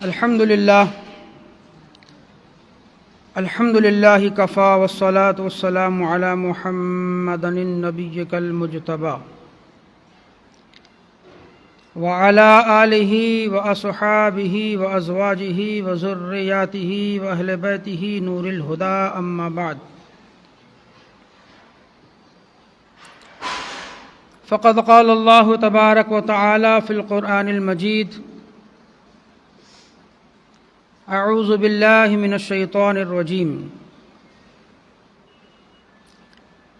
الحمد للہ کفا والصلاة والسلام علی محمد النبی المجتبی وعلی آلہ واصحابہ وازواجہ وذریاتہ واہل بیتہ نور الہدی اما بعد فقد قال اللہ تبارک وتعالی فی القرآن المجید اعوذ باللہ من الشیطان الرجیم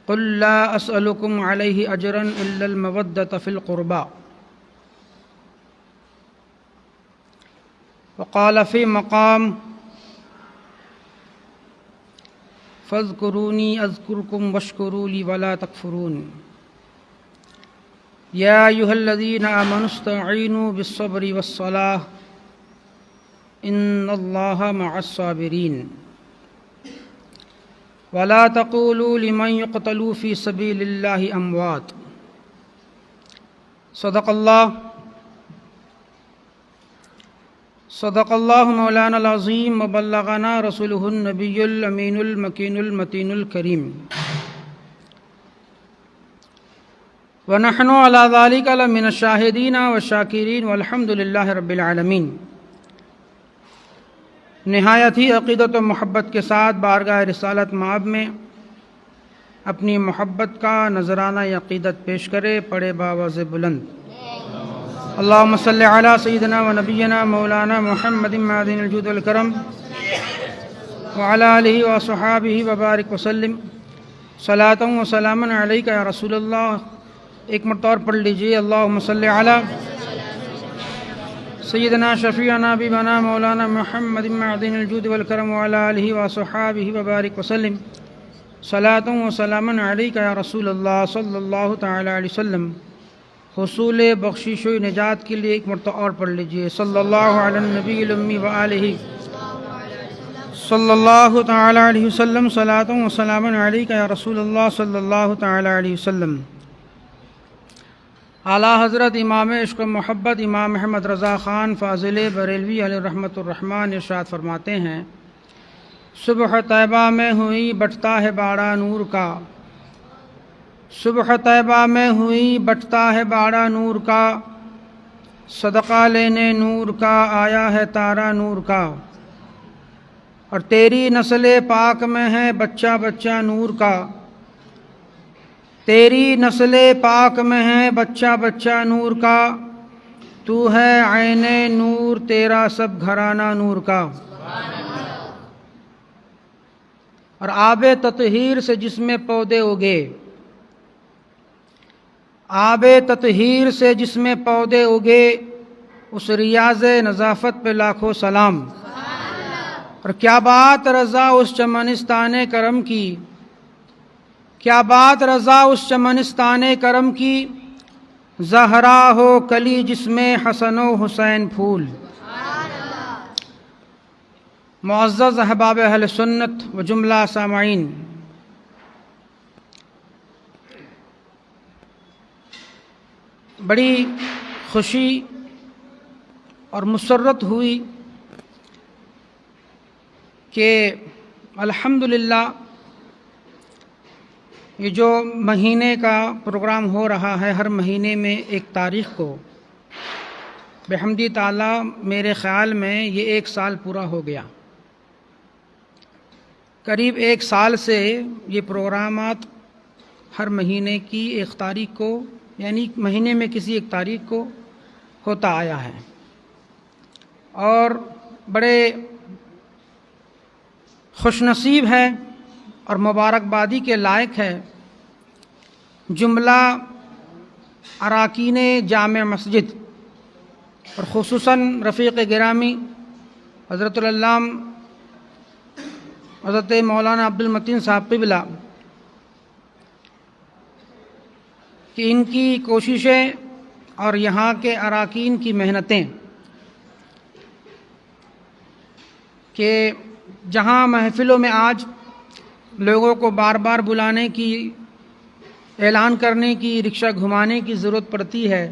قل لا اسألکم علیہ اجرا الا المودۃ فی القربى وقال فی مقام فاذکرونی اذکرکم واشکروا لی ولا تکفرون یا ایھا الذین آمنوا استعینوا بالصبر والصلاۃ ان اللہ مع الصابرین ولا تقولوا لمن يقتل في سبيل الله اموات صدق اللہ مولانا العظیم وبلغنا رسولہ النبی الامین المکین المتین الکریم ونحن على ذلك لمن الشاہدین والشاکرین والحمد للہ رب العالمین۔ نہایت ہی عقیدت و محبت کے ساتھ بارگاہ رسالت مآب میں اپنی محبت کا نذرانہ عقیدت پیش کرے، پڑھے باواز بلند اللہم صلی علی سیدنا و نبینا مولانا محمد معدن الجود والکرم وعلی آلہ وصحابہ وبارک وسلم صلاۃ و سلاما علیک یا رسول اللہ۔ ایک مرتبہ اور پڑھ لیجئے اللہم صلی علی سیدنا شفیعنا حبیبنا مولانا محمد معدن الجود والکرم وعلی آلہ وصحابہ وبارک وسلم صلاۃ و سلاما علیک یا رسول اللہ صلی اللہ تعالی علیہ وسلم۔ حصول بخشش و نجات کے لیے ایک مرتبہ اور پڑھ لیجئے صلی اللہ علی النبی الامی وآلہ صلی اللہ تعالی علیہ وسلم صلاۃ و سلاما علیک یا رسول اللہ صلی اللہ تعالی علیہ وسلم۔ اعلیٰ حضرت امام عشق و محبت امام احمد رضا خان فاضل بریلوی علیہ رحمۃ الرحمن ارشاد فرماتے ہیں، صبح طیبہ میں ہوئی بٹتا ہے باڑا نور کا، صبح طیبہ میں ہوئی بٹتا ہے باڑا نور کا، صدقہ لینے نور کا آیا ہے تارا نور کا، اور تیری نسل پاک میں ہے بچہ بچہ نور کا، تیری نسل پاک میں ہے بچہ بچہ نور کا، تو ہے عین نور تیرا سب گھرانہ نور کا، اور آب تطہیر سے جس میں پودے اگے، آب تطہیر سے جس میں پودے اگے، اس ریاض نظافت پہ لاکھوں سلام، اور کیا بات رضا اس چمنستان کرم کی، کیا بات رضا اس چمنستان کرم کی، زہرا ہو کلی جس میں حسن و حسین پھول۔ معزز احباب اہل سنت و جملہ سامعین، بڑی خوشی اور مسرت ہوئی کہ الحمدللہ یہ جو مہینے کا پروگرام ہو رہا ہے، ہر مہینے میں ایک تاریخ کو، بحمدی تعالیٰ میرے خیال میں یہ 1 سال پورا ہو گیا۔ قریب 1 سال سے یہ پروگرامات ہر مہینے کی 1 تاریخ کو، یعنی مہینے میں کسی 1 تاریخ کو ہوتا آیا ہے، اور بڑے خوش نصیب ہے اور مبارکبادی کے لائق ہے جملہ اراکین جامع مسجد، اور خصوصاً رفیق گرامی حضرت العلام حضرت مولانا عبد المتین صاحب قبلہ، کہ ان کی کوششیں اور یہاں کے اراکین کی محنتیں، کہ جہاں محفلوں میں آج لوگوں کو بار بار بلانے کی، اعلان کرنے کی، رکشہ گھمانے کی ضرورت پڑتی ہے،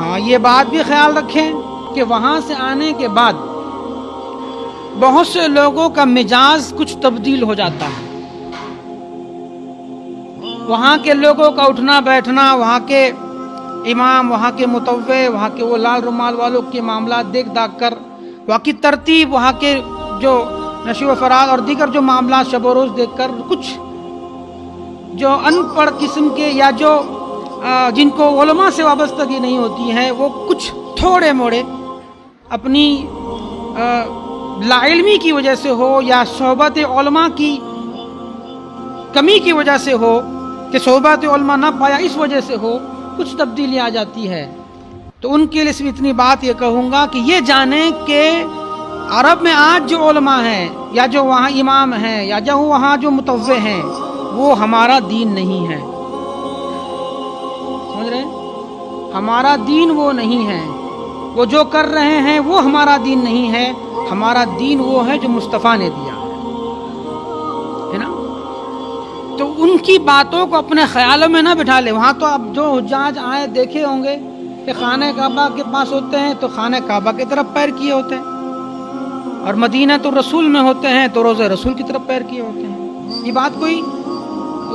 ہاں یہ بات بھی خیال رکھیں کہ وہاں سے آنے کے بعد بہت سے لوگوں کا مزاج کچھ تبدیل ہو جاتا ہے. وہاں کے لوگوں کا اٹھنا بیٹھنا، وہاں کے امام، وہاں کے متوع، وہاں کے وہ لال رومال والوں کے معاملات دیکھ داکھ کر، وہاں کی ترتیب، وہاں کے جو نشو و فراغ اور دیگر جو معاملات شب و روز دیکھ کر کچھ جو ان پڑھ قسم کے یا جو جن کو علماء سے وابستگی نہیں ہوتی ہے، وہ کچھ تھوڑے موڑے اپنی لا علمی کی وجہ سے ہو یا صحبت علماء کی کمی کی وجہ سے ہو کہ صحبت علماء نہ پایا، اس وجہ سے ہو کچھ تبدیلی آ جاتی ہے. تو ان کے لیے صرف اتنی بات یہ کہوں گا کہ یہ جانیں کہ عرب میں آج جو علماء ہیں یا جو وہاں امام ہیں یا جو وہاں جو متوع ہیں، وہ ہمارا دین نہیں ہے. سمجھ رہے ہیں؟ ہمارا دین وہ نہیں ہے. وہ جو کر رہے ہیں وہ ہمارا دین نہیں ہے. ہمارا دین وہ ہے جو مصطفیٰ نے دیا ہے نا. تو ان کی باتوں کو اپنے خیالوں میں نہ بٹھا لے. وہاں تو اب جو حجاج آئے دیکھے ہوں گے کہ خانہ کعبہ کے پاس ہوتے ہیں تو خانہ کعبہ کی طرف پیر کیے ہوتے ہیں، اور مدینہ تو رسول میں ہوتے ہیں تو روضہ رسول کی طرف پیر کیے ہوتے ہیں. یہ بات کوئی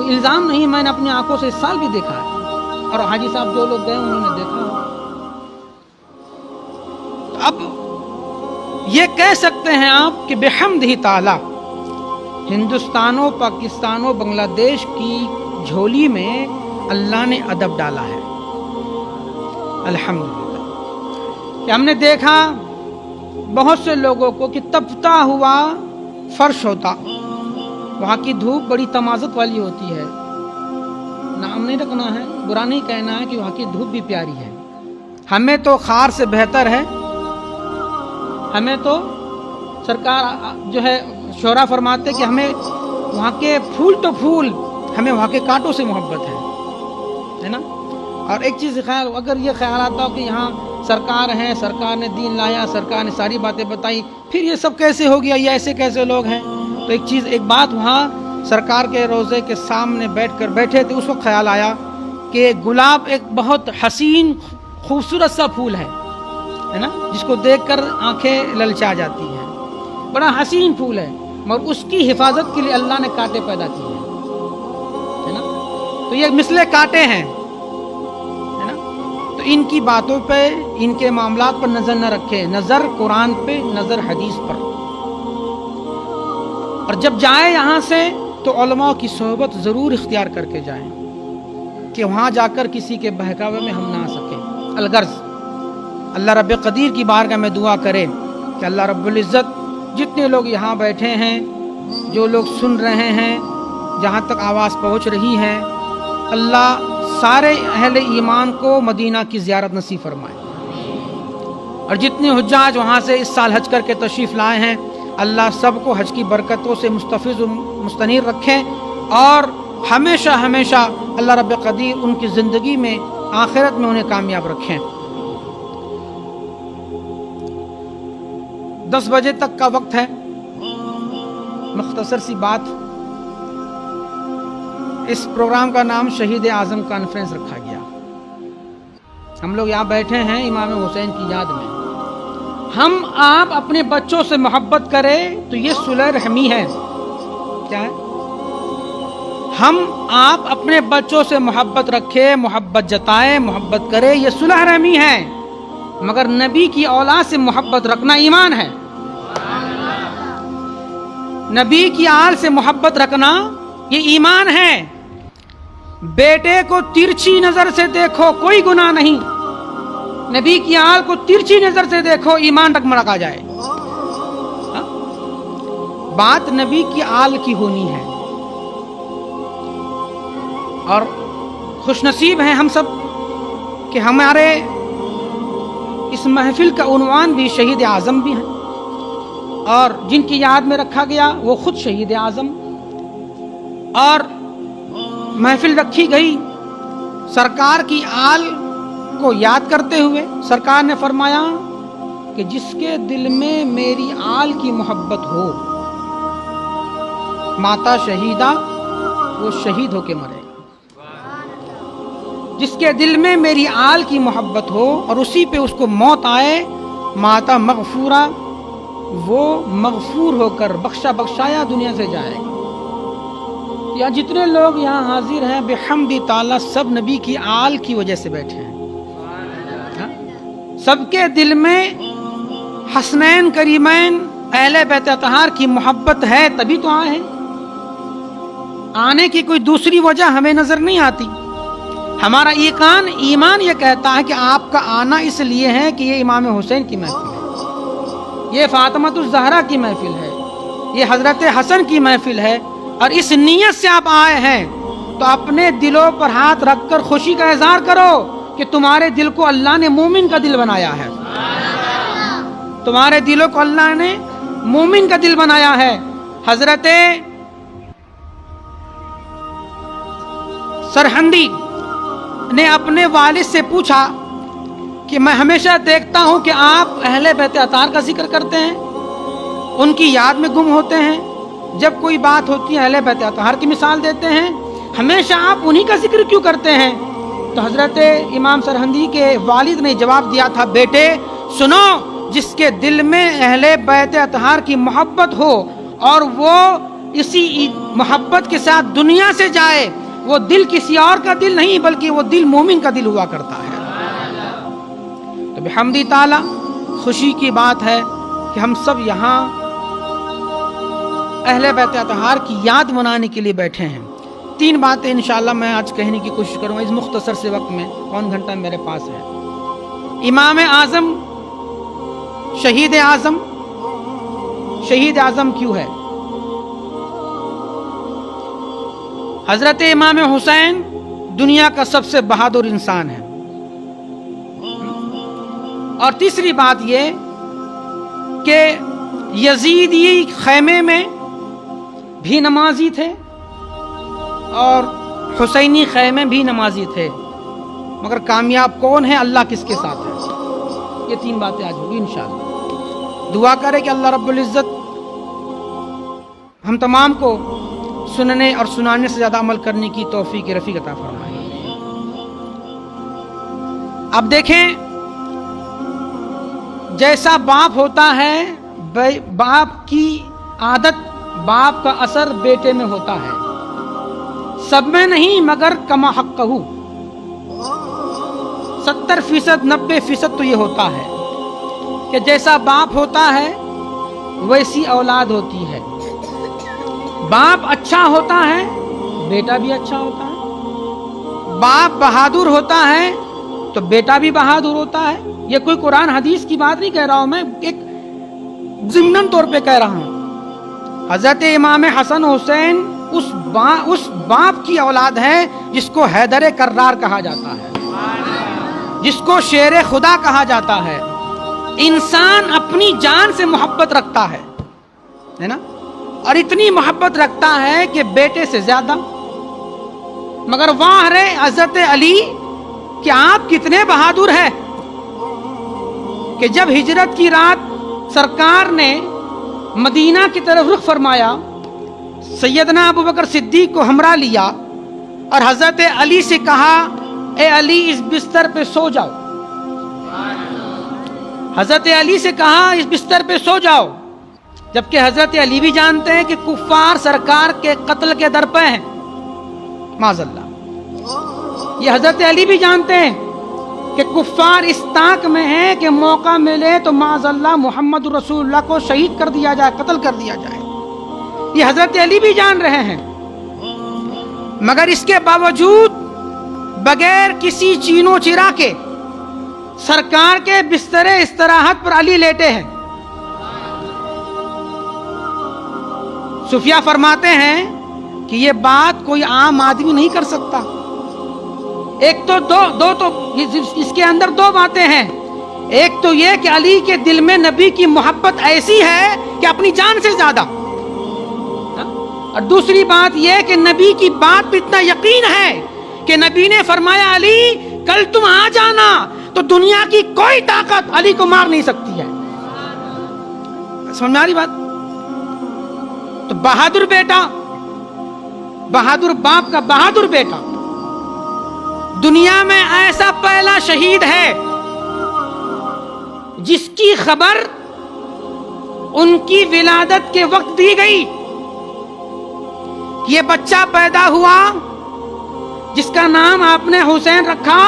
الزام نہیں، میں نے اپنی آنکھوں سے اس سال بھی دیکھا ہے، اور حاجی صاحب جو لوگ گئے انہوں نے دیکھا. اب یہ کہہ سکتے ہیں آپ کہ بحمدہ تعالی ہندوستان و پاکستان و بنگلہ دیش کی جھولی میں اللہ نے ادب ڈالا ہے. الحمدللہ کہ ہم نے دیکھا بہت سے لوگوں کو کہ تپتا ہوا فرش ہوتا، وہاں کی دھوپ بڑی تمازت والی ہوتی ہے. نام نہیں رکھنا ہے، برا نہیں کہنا ہے کہ وہاں کی دھوپ بھی پیاری ہے. ہمیں تو خار سے بہتر ہے. ہمیں تو سرکار جو ہے شعرا فرماتے کہ ہمیں وہاں کے پھول تو پھول، ہمیں وہاں کے کانٹوں سے محبت ہے نا. اور ایک چیز خیال، اگر یہ خیال آتا ہو کہ یہاں سرکار ہیں، سرکار نے دین لایا، سرکار نے ساری باتیں بتائی، پھر یہ سب کیسے ہو گیا، یہ ایسے کیسے لوگ ہیں. تو ایک بات وہاں سرکار کے روضے کے سامنے بیٹھے تھے، اس وقت خیال آیا کہ گلاب ایک بہت حسین خوبصورت سا پھول ہے نا، جس کو دیکھ کر آنکھیں للچا جاتی ہیں. بڑا حسین پھول ہے، مگر اس کی حفاظت کے لیے اللہ نے کانٹے پیدا کیے ہیں نا. تو یہ مثل کانٹے ہیں ہے نا. تو ان کی باتوں پہ، ان کے معاملات پر نظر نہ رکھے، نظر قرآن پہ، نظر حدیث پر. اور جب جائے یہاں سے تو علماء کی صحبت ضرور اختیار کر کے جائیں، کہ وہاں جا کر کسی کے بہکاوے میں ہم نہ آ سکیں. الغرض اللہ رب قدیر کی بارگاہ میں دعا کرے کہ اللہ رب العزت جتنے لوگ یہاں بیٹھے ہیں، جو لوگ سن رہے ہیں، جہاں تک آواز پہنچ رہی ہے، اللہ سارے اہل ایمان کو مدینہ کی زیارت نصیب فرمائے. اور جتنے حجاج وہاں سے اس سال حج کر کے تشریف لائے ہیں، اللہ سب کو حج کی برکتوں سے مستفیض و مستنیر رکھیں، اور ہمیشہ ہمیشہ اللہ رب قدیر ان کی زندگی میں، آخرت میں انہیں کامیاب رکھیں. 10 بجے تک کا وقت ہے. مختصر سی بات، اس پروگرام کا نام شہید اعظم کانفرنس رکھا گیا. ہم لوگ یہاں بیٹھے ہیں امام حسین کی یاد میں. ہم آپ اپنے بچوں سے محبت کریں تو یہ صلح رحمی ہے. کیا ہے؟ ہم آپ اپنے بچوں سے محبت رکھیں، محبت جتائیں، محبت کریں، یہ صلح رحمی ہے. مگر نبی کی اولاد سے محبت رکھنا ایمان ہے. نبی کی آل سے محبت رکھنا یہ ایمان ہے. بیٹے کو ترچھی نظر سے دیکھو، کوئی گناہ نہیں. نبی کی آل کو ترچھی نظر سے دیکھو، ایمان ڈگمگا جائے. بات نبی کی آل کی ہونی ہے. اور خوش نصیب ہیں ہم سب کہ ہمارے اس محفل کا عنوان بھی شہید اعظم بھی ہیں، اور جن کی یاد میں رکھا گیا وہ خود شہید اعظم. اور محفل رکھی گئی سرکار کی آل کو یاد کرتے ہوئے. سرکار نے فرمایا کہ جس کے دل میں میری آل کی محبت ہو، ماتا شہیدہ، وہ شہید ہو کے مرے. جس کے دل میں میری آل کی محبت ہو اور اسی پہ اس کو موت آئے، ماتا مغفورا، وہ مغفور ہو کر بخشایا دنیا سے جائے گا۔ یا جتنے لوگ یہاں حاضر ہیں بحمد تعالیٰ سب نبی کی آل کی وجہ سے بیٹھے ہیں۔ سب کے دل میں حسنین کریمین اہل بیت اطہار کی محبت ہے، تبھی تو آئے ہیں۔ آنے کی کوئی دوسری وجہ ہمیں نظر نہیں آتی۔ ہمارا ایمان یہ کہتا ہے کہ آپ کا آنا اس لیے ہے کہ یہ امام حسین کی محفل ہے، یہ فاطمۃ الزہرا کی محفل ہے، یہ حضرت حسن کی محفل ہے، اور اس نیت سے آپ آئے ہیں تو اپنے دلوں پر ہاتھ رکھ کر خوشی کا اظہار کرو کہ تمہارے دل کو اللہ نے مومن کا دل بنایا ہے، تمہارے دلوں کو اللہ نے مومن کا دل بنایا ہے۔ حضرت سرہندی نے اپنے والد سے پوچھا کہ میں ہمیشہ دیکھتا ہوں کہ آپ اہل بیت اطہار کا ذکر کرتے ہیں، ان کی یاد میں گم ہوتے ہیں، جب کوئی بات ہوتی ہے اہل بیت اطہار کی مثال دیتے ہیں، ہمیشہ آپ انہی کا ذکر کیوں کرتے ہیں؟ تو حضرت امام سرہندی کے والد نے جواب دیا تھا، بیٹے سنو، جس کے دل میں اہل بیت اطہار کی محبت ہو اور وہ اسی محبت کے ساتھ دنیا سے جائے، وہ دل کسی اور کا دل نہیں بلکہ وہ دل مومن کا دل ہوا کرتا ہے۔ تو بحمد تعالی خوشی کی بات ہے کہ ہم سب یہاں اہل بیت اطہار کی یاد منانے کے لیے بیٹھے ہیں۔ 3 باتیں انشاءاللہ میں آج کہنے کی کوشش کروں گا اس مختصر سے وقت میں، پون گھنٹہ میرے پاس ہے۔ امام اعظم، شہید اعظم کیوں ہے؟ حضرت امام حسین دنیا کا سب سے بہادر انسان ہے، اور تیسری بات یہ کہ یزیدی خیمے میں بھی نمازی تھے اور حسینی خیمے بھی نمازی تھے، مگر کامیاب کون ہے؟ اللہ کس کے ساتھ ہے؟ یہ 3 باتیں آج ہوگی انشاءاللہ۔ دعا کرے کہ اللہ رب العزت ہم تمام کو سننے اور سنانے سے زیادہ عمل کرنے کی توفیق رفیق عطا فرمائے۔ اب دیکھیں، جیسا باپ ہوتا ہے، باپ کی عادت، باپ کا اثر بیٹے میں ہوتا ہے، سب میں نہیں مگر کما حق کہو 70%، 90% تو یہ ہوتا ہے کہ جیسا باپ ہوتا ہے ویسی اولاد ہوتی ہے۔ باپ اچھا ہوتا ہے، بیٹا بھی اچھا ہوتا ہے۔ باپ بہادر ہوتا ہے تو بیٹا بھی بہادر ہوتا ہے۔ یہ کوئی قرآن حدیث کی بات نہیں کہہ رہا ہوں، میں ایک ضمناً طور پہ کہہ رہا ہوں۔ حضرت امام حسن حسین اس باپ کی اولاد ہے جس کو حیدر کرار کہا جاتا ہے، جس کو شیر خدا کہا جاتا ہے۔ انسان اپنی جان سے محبت رکھتا ہے نا، اور اتنی محبت رکھتا ہے کہ بیٹے سے زیادہ، مگر واہ رے حضرت علی کہ آپ کتنے بہادر ہیں کہ جب ہجرت کی رات سرکار نے مدینہ کی طرف رخ فرمایا، سیدنا ابوبکر صدیق کو ہمراہ لیا اور حضرت علی سے کہا، اے علی اس بستر پہ سو جاؤ۔ حضرت علی سے کہا اس بستر پہ سو جاؤ، جبکہ حضرت علی بھی جانتے ہیں کہ کفار سرکار کے قتل کے در پہ ہیں، معاذ اللہ۔ یہ حضرت علی بھی جانتے ہیں کہ کفار اس طاق میں ہیں کہ موقع ملے تو معاذ اللہ محمد رسول اللہ کو شہید کر دیا جائے، قتل کر دیا جائے۔ یہ حضرت علی بھی جان رہے ہیں، مگر اس کے باوجود بغیر کسی چینو چرا کے سرکار کے بستر استراحت پر علی لیٹے ہیں۔ صوفیہ فرماتے ہیں کہ یہ بات کوئی عام آدمی نہیں کر سکتا۔ ایک تو اس کے اندر 2 باتیں ہیں۔ ایک تو یہ کہ علی کے دل میں نبی کی محبت ایسی ہے کہ اپنی جان سے زیادہ، اور دوسری بات یہ کہ نبی کی بات پہ اتنا یقین ہے کہ نبی نے فرمایا علی کل تم آ جانا تو دنیا کی کوئی طاقت علی کو مار نہیں سکتی ہے۔ سمجھ میں آ رہی بات؟ تو بہادر بیٹا، بہادر باپ کا بہادر بیٹا دنیا میں ایسا پہلا شہید ہے جس کی خبر ان کی ولادت کے وقت دی گئی. یہ بچہ پیدا ہوا جس کا نام آپ نے حسین رکھا،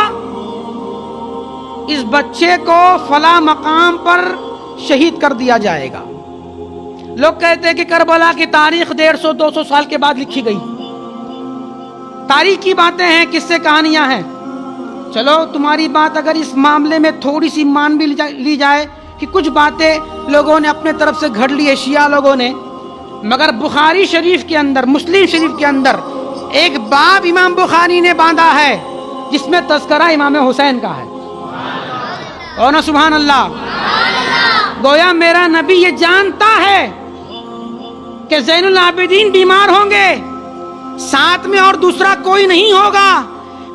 اس بچے کو فلاں مقام پر شہید کر دیا جائے گا. لوگ کہتے ہیں کہ کربلا کی تاریخ 150-200 سال کے بعد لکھی گئی. تاریخ کی باتیں ہیں، کس سے کہانیاں ہیں. چلو تمہاری بات اگر اس معاملے میں تھوڑی سی مان بھی لی جائے کہ کچھ باتیں لوگوں نے اپنے طرف سے گھڑ لی ہے، شیعہ لوگوں نے، مگر بخاری شریف کے اندر، مسلم شریف کے اندر ایک باب امام بخاری نے باندھا ہے جس میں تذکرہ امام حسین کا ہے. اور نا سبحان اللہ. گویا میرا نبی یہ جانتا ہے کہ زین العابدین بیمار ہوں گے، ساتھ میں اور دوسرا کوئی نہیں ہوگا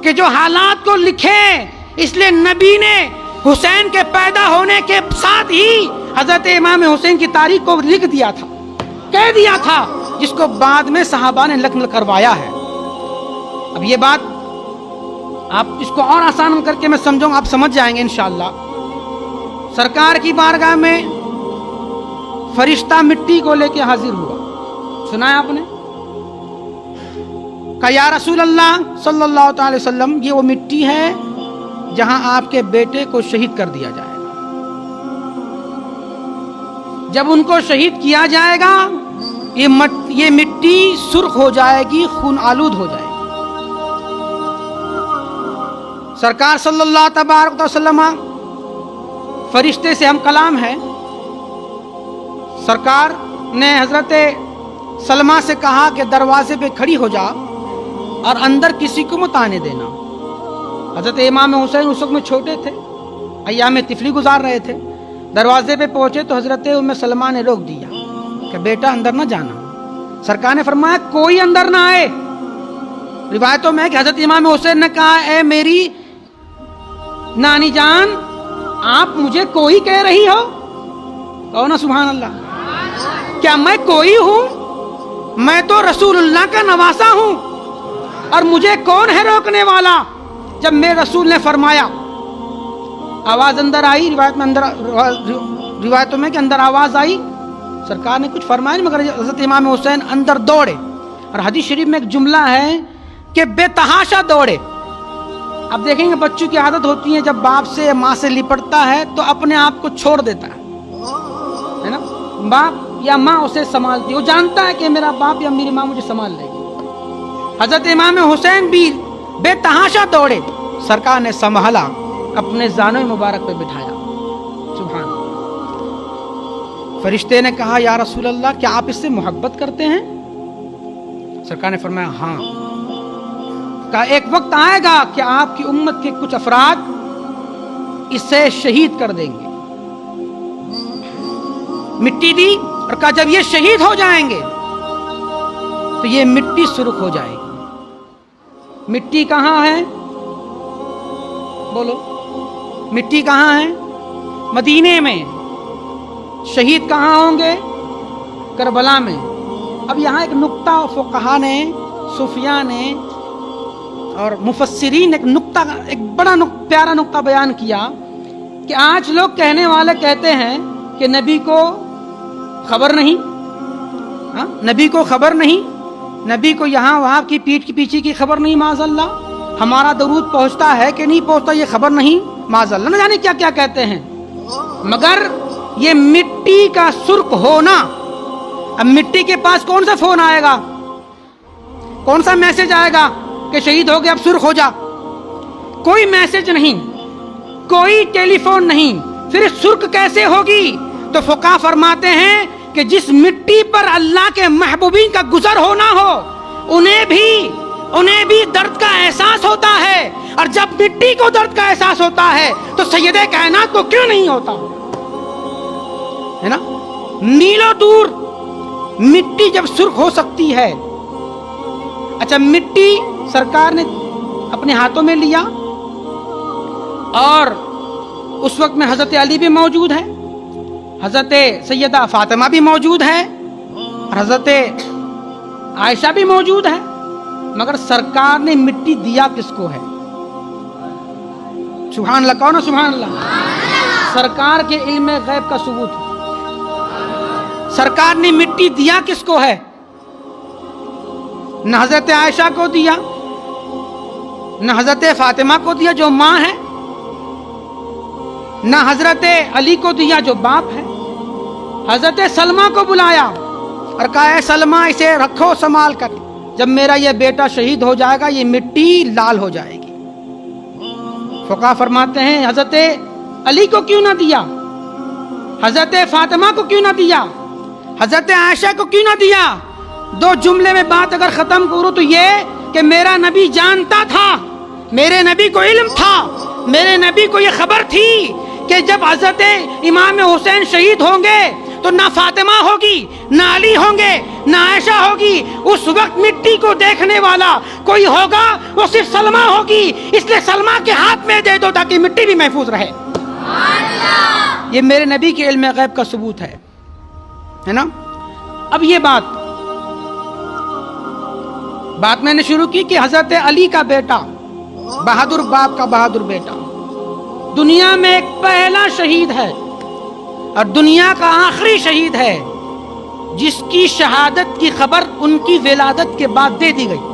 کہ جو حالات کو لکھے. اس لیے نبی نے حسین کے پیدا ہونے کے ساتھ ہی حضرت امام حسین کی تاریخ کو لکھ دیا تھا، کہہ دیا تھا، جس کو بعد میں صحابہ نے نقل کروایا ہے. اب یہ بات آپ اس کو اور آسان کر کے میں سمجھوں گا، آپ سمجھ جائیں گے انشاءاللہ. سرکار کی بارگاہ میں فرشتہ مٹی کو لے کے حاضر ہوا، سنا ہے آپ نے؟ کہا یا رسول اللہ صلی اللہ تعالی وسلم، یہ وہ مٹی ہے جہاں آپ کے بیٹے کو شہید کر دیا جائے گا. جب ان کو شہید کیا جائے گا یہ مٹی سرخ ہو جائے گی، خون آلود ہو جائے گی. سرکار صلی اللہ تبارک وسلم فرشتے سے ہم کلام ہے. سرکار نے حضرت سلمہ سے کہا کہ دروازے پہ کھڑی ہو جا اور اندر کسی کو مت آنے دینا. حضرت امام حسین اس وقت میں چھوٹے تھے، ایام طفلی گزار رہے تھے. دروازے پہ پہنچے تو حضرت ام سلمہ نے روک دیا کہ بیٹا اندر نہ جانا. سرکار نے فرمایا کوئی اندر نہ آئے. روایتوں میں ہے کہ حضرت امام حسین نے کہا اے میری نانی جان، آپ مجھے کوئی کہہ رہی ہو؟ کہو نا سبحان اللہ. کیا میں کوئی ہوں؟ میں تو رسول اللہ کا نواسا ہوں، اور مجھے کون ہے روکنے والا؟ جب میرے رسول نے فرمایا، آواز اندر آئی. روایتوں میں کہ اندر آواز آئی، سرکار نے کچھ فرمایا نہیں، مگر حضرت امام حسین اندر دوڑے. اور حدیث شریف میں ایک جملہ ہے کہ بے تحاشا دوڑے. اب دیکھیں گے بچوں کی عادت ہوتی ہے جب باپ سے یا ماں سے لپٹتا ہے تو اپنے آپ کو چھوڑ دیتا ہے نا. باپ یا ماں اسے سنبھالتی، وہ جانتا ہے کہ میرا باپ یا میری ماں مجھے سنبھال لے گی. حضرت امام حسین بھی بے تحاشا دوڑے. سرکار نے سنبھالا، اپنے زانوئے مبارک پہ بٹھایا. سبحان اللہ. فرشتے نے کہا یا رسول اللہ، کیا آپ اس سے محبت کرتے ہیں؟ سرکار نے فرمایا ہاں. کہا ایک وقت آئے گا کہ آپ کی امت کے کچھ افراد اسے شہید کر دیں گے. مٹی دی اور کہا جب یہ شہید ہو جائیں گے تو یہ مٹی سرخ ہو جائے گی. مٹی کہاں ہے؟ بولو، مٹی کہاں ہے؟ مدینے میں. شہید کہاں ہوں گے؟ کربلا میں. اب یہاں ایک نقطہ فقہا نے، صوفیاء نے اور مفسرین نے ایک بڑا پیارا نقطہ بیان کیا کہ آج لوگ کہنے والے کہتے ہیں کہ نبی کو خبر نہیں. نبی کو خبر نہیں، نبی کو یہاں وہاں کی پیٹھ کی پیچھے کی خبر نہیں. معاذ اللہ. ہمارا درود پہنچتا ہے کہ نہیں پہنچتا یہ خبر نہیں. معاذ اللہ. نہ جانے کیا کیا کہتے ہیں. مگر یہ مٹی کا سرخ ہونا، اب مٹی کے پاس کون سا فون آئے گا، کون سا میسج آئے گا کہ شہید ہو گیا اب سرخ ہو جا؟ کوئی میسج نہیں، کوئی ٹیلی فون نہیں. پھر سرخ کیسے ہوگی؟ تو فقہا فرماتے ہیں کہ جس مٹی پر اللہ کے محبوبین کا گزر ہونا ہو انہیں بھی درد کا احساس ہوتا ہے. اور جب مٹی کو درد کا احساس ہوتا ہے تو سید کائنات کو کیوں نہیں ہوتا ہے نا. میلوں دور مٹی جب سرخ ہو سکتی ہے. اچھا، مٹی سرکار نے اپنے ہاتھوں میں لیا اور اس وقت میں حضرت علی بھی موجود ہے، حضرت سیدہ فاطمہ بھی موجود ہے، حضرت عائشہ بھی موجود ہے. مگر سرکار نے مٹی دیا کس کو ہے؟ سبحان اللہ، کون سبحان اللہ؟ سرکار کے علم غیب کا ثبوت ہے۔ سرکار نے مٹی دیا کس کو ہے؟ نہ حضرت عائشہ کو دیا، نہ حضرت فاطمہ کو دیا جو ماں ہے، نہ حضرت علی کو دیا جو باپ ہے۔ حضرت سلمہ کو بلایا اور کہا اے سلمہ اسے رکھو سنبھال کر، جب میرا یہ بیٹا شہید ہو جائے گا یہ مٹی لال ہو جائے گی۔ فقہا فرماتے ہیں حضرت علی کو کیوں نہ دیا، حضرت فاطمہ کو کیوں نہ دیا، حضرت عائشہ کو کیوں نہ دیا؟ دو جملے میں بات اگر ختم کروں تو یہ کہ میرا نبی جانتا تھا، میرے نبی کو علم تھا، میرے نبی کو یہ خبر تھی کہ جب حضرت امام حسین شہید ہوں گے تو نہ فاطمہ ہوگی، نہ علی ہوں گے، نہ عائشہ ہوگی، اس وقت مٹی کو دیکھنے والا کوئی ہوگا وہ صرف سلمہ ہوگی، اس لیے سلمہ کے ہاتھ میں دے دو تاکہ مٹی بھی محفوظ رہے۔ یہ میرے نبی کے علم غیب کا ثبوت ہے نا۔ اب یہ بات میں نے شروع کی کہ حضرت علی کا بیٹا، بہادر باپ کا بہادر بیٹا، دنیا میں ایک پہلا شہید ہے اور دنیا کا آخری شہید ہے جس کی شہادت کی خبر ان کی ولادت کے بعد دے دی گئی۔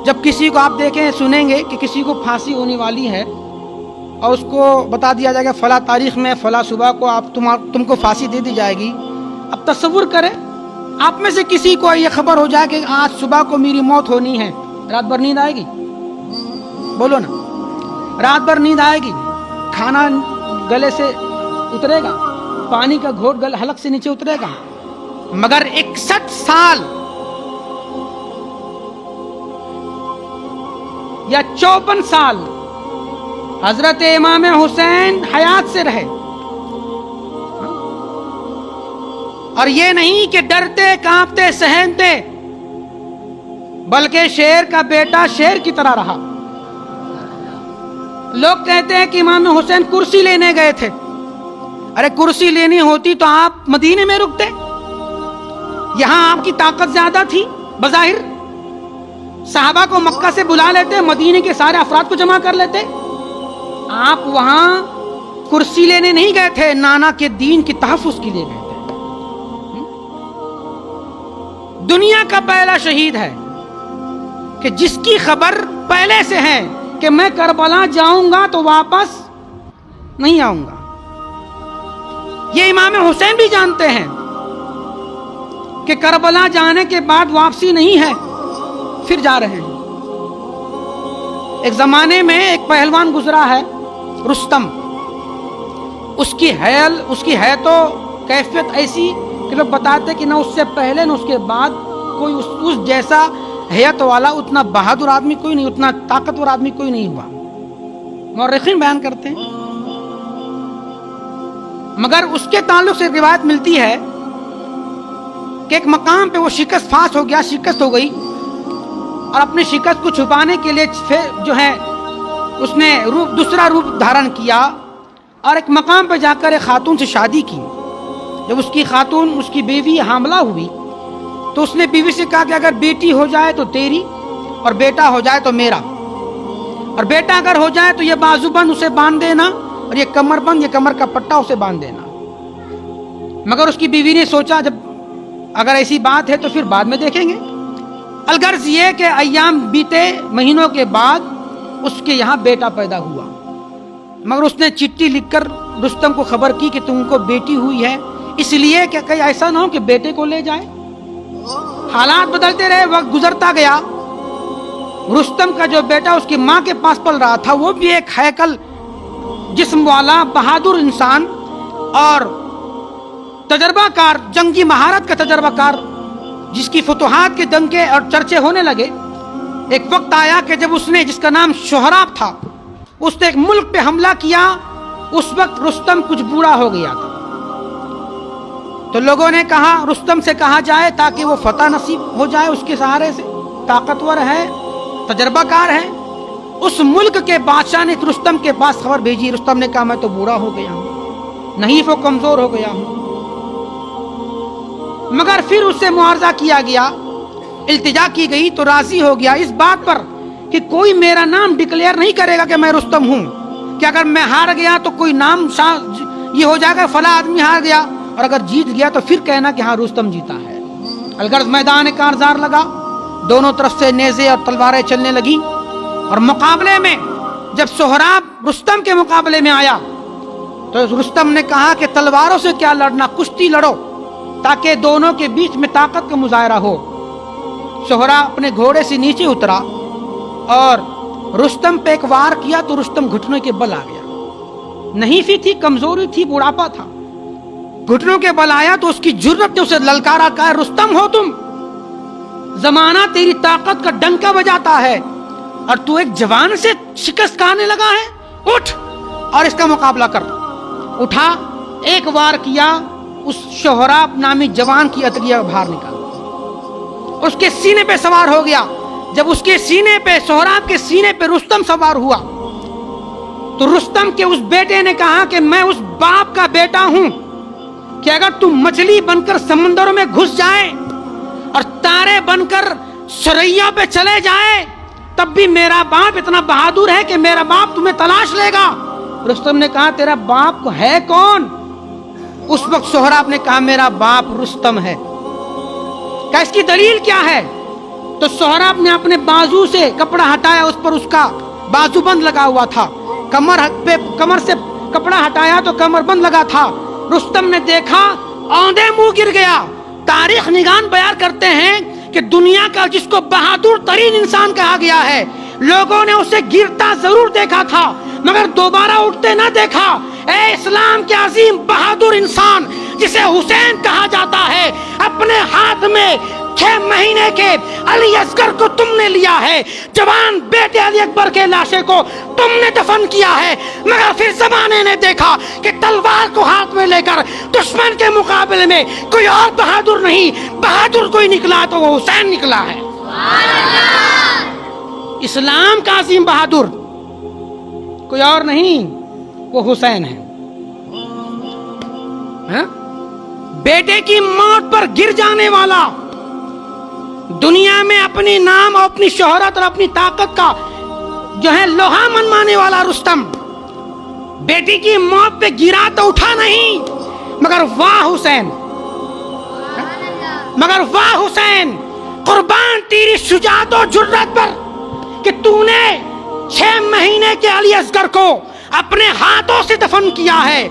جب کسی کو آپ دیکھیں سنیں گے کہ کسی کو پھانسی ہونے والی ہے اور اس کو بتا دیا جائے گا فلاں تاریخ میں فلاں صبح کو تم کو پھانسی دے دی جائے گی، اب تصور کریں آپ میں سے کسی کو یہ خبر ہو جائے کہ آج صبح کو میری موت ہونی ہے، رات بھر نیند آئے گی؟ بولو نا، رات بھر نیند آئے گی؟ کھانا گلے سے اترے گا؟ پانی کا گھونٹ حلق سے نیچے اترے گا؟ مگر 61 سال یا 54 سال حضرت امام حسین حیات سے رہے، اور یہ نہیں کہ ڈرتے کانپتے سہمتے، بلکہ شیر کا بیٹا شیر کی طرح رہا۔ لوگ کہتے ہیں کہ امام حسین کرسی لینے گئے تھے، ارے کرسی لینی ہوتی تو آپ مدینے میں رکتے، یہاں آپ کی طاقت زیادہ تھی بظاہر، صحابہ کو مکہ سے بلا لیتے، مدینے کے سارے افراد کو جمع کر لیتے، آپ وہاں کرسی لینے نہیں گئے تھے، نانا کے دین کی تحفظ کے لیے گئے تھے۔ دنیا کا پہلا شہید ہے کہ جس کی خبر پہلے سے ہے کہ میں کربلا جاؤں گا تو واپس نہیں آؤں گا۔ یہ امام حسین بھی جانتے ہیں کہ کربلا جانے کے بعد واپسی نہیں ہے، پھر جا رہے ہیں۔ ایک زمانے میں ایک پہلوان گزرا ہے رستم، اس کی حیت و کیفیت ایسی کہ لوگ بتاتے کہ نہ اس سے پہلے نہ اس کے بعد کوئی اس جیسا حیت والا اتنا بہادر آدمی کوئی نہیں، اتنا طاقتور آدمی کوئی نہیں ہوا، مورخین بیان کرتے ہیں۔ مگر اس کے تعلق سے روایت ملتی ہے کہ ایک مقام پہ وہ شکست ہو گئی اور اپنی شکست کو چھپانے کے لیے جو ہے اس نے دوسرا روپ دھارن کیا اور ایک مقام پہ جا کر ایک خاتون سے شادی کی۔ جب اس کی بیوی حاملہ ہوئی تو اس نے بیوی سے کہا کہ اگر بیٹی ہو جائے تو تیری اور بیٹا ہو جائے تو میرا، اور بیٹا اگر ہو جائے تو یہ بازو بند اسے باندھ دینا اور یہ کمر بند، یہ کمر کا پٹا اسے باندھ دینا۔ مگر اس کی بیوی نے سوچا جب اگر ایسی بات ہے تو پھر بعد میں دیکھیں گے۔ الغرض یہ کہ ایام بیتے، مہینوں کے بعد اس کے یہاں بیٹا پیدا ہوا، مگر اس نے چٹھی لکھ کر رستم کو خبر کی کہ تم کو بیٹی ہوئی ہے، اس لیے کہ کہیں ایسا نہ ہو کہ بیٹے کو لے جائے۔ حالات بدلتے رہے، وقت گزرتا گیا، رستم کا جو بیٹا اس کی ماں کے پاس پل رہا تھا وہ بھی ایک ہیکل جسم والا بہادر انسان اور تجربہ کار، جنگی مہارت کا تجربہ کار، جس کی فتوحات کے ڈنکے اور چرچے ہونے لگے۔ ایک وقت آیا کہ جب اس نے، جس کا نام شہراب تھا، اس نے ایک ملک پہ حملہ کیا، اس وقت رستم کچھ بوڑھا ہو گیا تھا، تو لوگوں نے کہا رستم سے کہا جائے تاکہ وہ فتح نصیب ہو جائے اس کے سہارے سے، طاقتور ہے، تجربہ کار ہے۔ اس ملک کے بادشاہ نے رستم کے پاس خبر بھیجی، رستم نے کہا میں تو بوڑھا ہو گیا ہوں، نحیف و کمزور ہو گیا ہوں، مگر پھر اس سے معاوضہ کیا گیا، التجا کی گئی تو راضی ہو گیا اس بات پر کہ کوئی میرا نام ڈکلیئر نہیں کرے گا کہ میں رستم ہوں، کہ اگر میں ہار گیا تو کوئی نام یہ ہو جائے گا فلاں آدمی ہار گیا، اور اگر جیت گیا تو پھر کہنا کہ ہاں رستم جیتا ہے۔ الغرض میدان کارزار لگا، دونوں طرف سے نیزے اور تلواریں چلنے لگیں، اور مقابلے میں جب سہراب رستم کے مقابلے میں آیا تو رستم نے کہا کہ تلواروں سے کیا لڑنا، کشتی لڑو تاکہ دونوں کے بیچ میں طاقت کا مظاہرہ ہو۔ سہراب اپنے گھوڑے سے نیچے اترا اور رستم پہ ایک وار کیا تو رستم گھٹنوں کے بل آ گیا۔ نہیں سی تھی، کمزوری تھی، بڑھاپا تھا، گھٹنوں کے بل آیا تو اس کی جرأت نے اسے للکارا، کہا رستم ہو تم، زمانہ تیری طاقت کا ڈنکا بجاتا ہے اور تو ایک جوان سے شکست کھانے لگا ہے، اٹھ اور اس کا مقابلہ کر۔ اٹھا، ایک وار کیا، اس سہراب نامی جوان کی اتریا باہر نکالا، اس کے سینے پہ سوار ہو گیا۔ جب اس کے سینے پہ، سہراب کے سینے پہ رستم سوار ہوا تو رستم کے اس بیٹے نے کہا کہ میں اس باپ کا بیٹا ہوں کہ اگر تم مچھلی بن کر سمندروں میں گھس جائے اور تارے بن کر سریا پہ چلے جائے تب بھی میرا باپ اتنا بہادر ہے کہ میرا باپ تمہیں تلاش لے گا۔ رستم نے کہا تیرا باپ ہے کون؟ اس وقت سہراب نے کہا میرا باپ رستم ہے۔ کہ اس کی دلیل کیا ہے؟ تو سہراب نے اپنے بازو سے کپڑا ہٹایا، اس پر اس کا بازو بند لگا ہوا تھا، کمر سے کپڑا ہٹایا تو کمر بند لگا تھا۔ رستم نے دیکھا، اوندے منہ گر گیا۔ تاریخ نگان بیان کرتے ہیں کہ دنیا کا جس کو بہادر ترین انسان کہا گیا ہے، لوگوں نے اسے گرتا ضرور دیکھا تھا مگر دوبارہ اٹھتے نہ دیکھا۔ اے اسلام کے عظیم بہادر انسان جسے حسین کہا جاتا ہے، اپنے ہاتھ میں 6 مہینے کے علی اصغر کو تم نے لیا ہے، جوان بیٹے علی اکبر کے لاشے کو تم نے دفن کیا ہے، مگر پھر زمانے نے دیکھا کہ تلوار کو ہاتھ میں لے کر دشمن کے مقابلے میں کوئی اور بہادر نہیں، بہادر کوئی نکلا تو وہ حسین نکلا ہے۔ اسلام کا عظیم بہادر کوئی اور نہیں، وہ حسین ہے۔ بیٹے کی موت پر گر جانے والا، دنیا میں اپنی نام اور اپنی شہرت اور اپنی طاقت کا جو ہے لوہا منوانے والا رستم، بیٹی کی موت پہ گرا تو اٹھا نہیں، مگر واہ حسین، مگر واہ حسین، قربان تیری شجاعت و جرأت پر کہ تو نے 6 مہینے کے علی اصغر کو اپنے ہاتھوں سے دفن کیا ہے،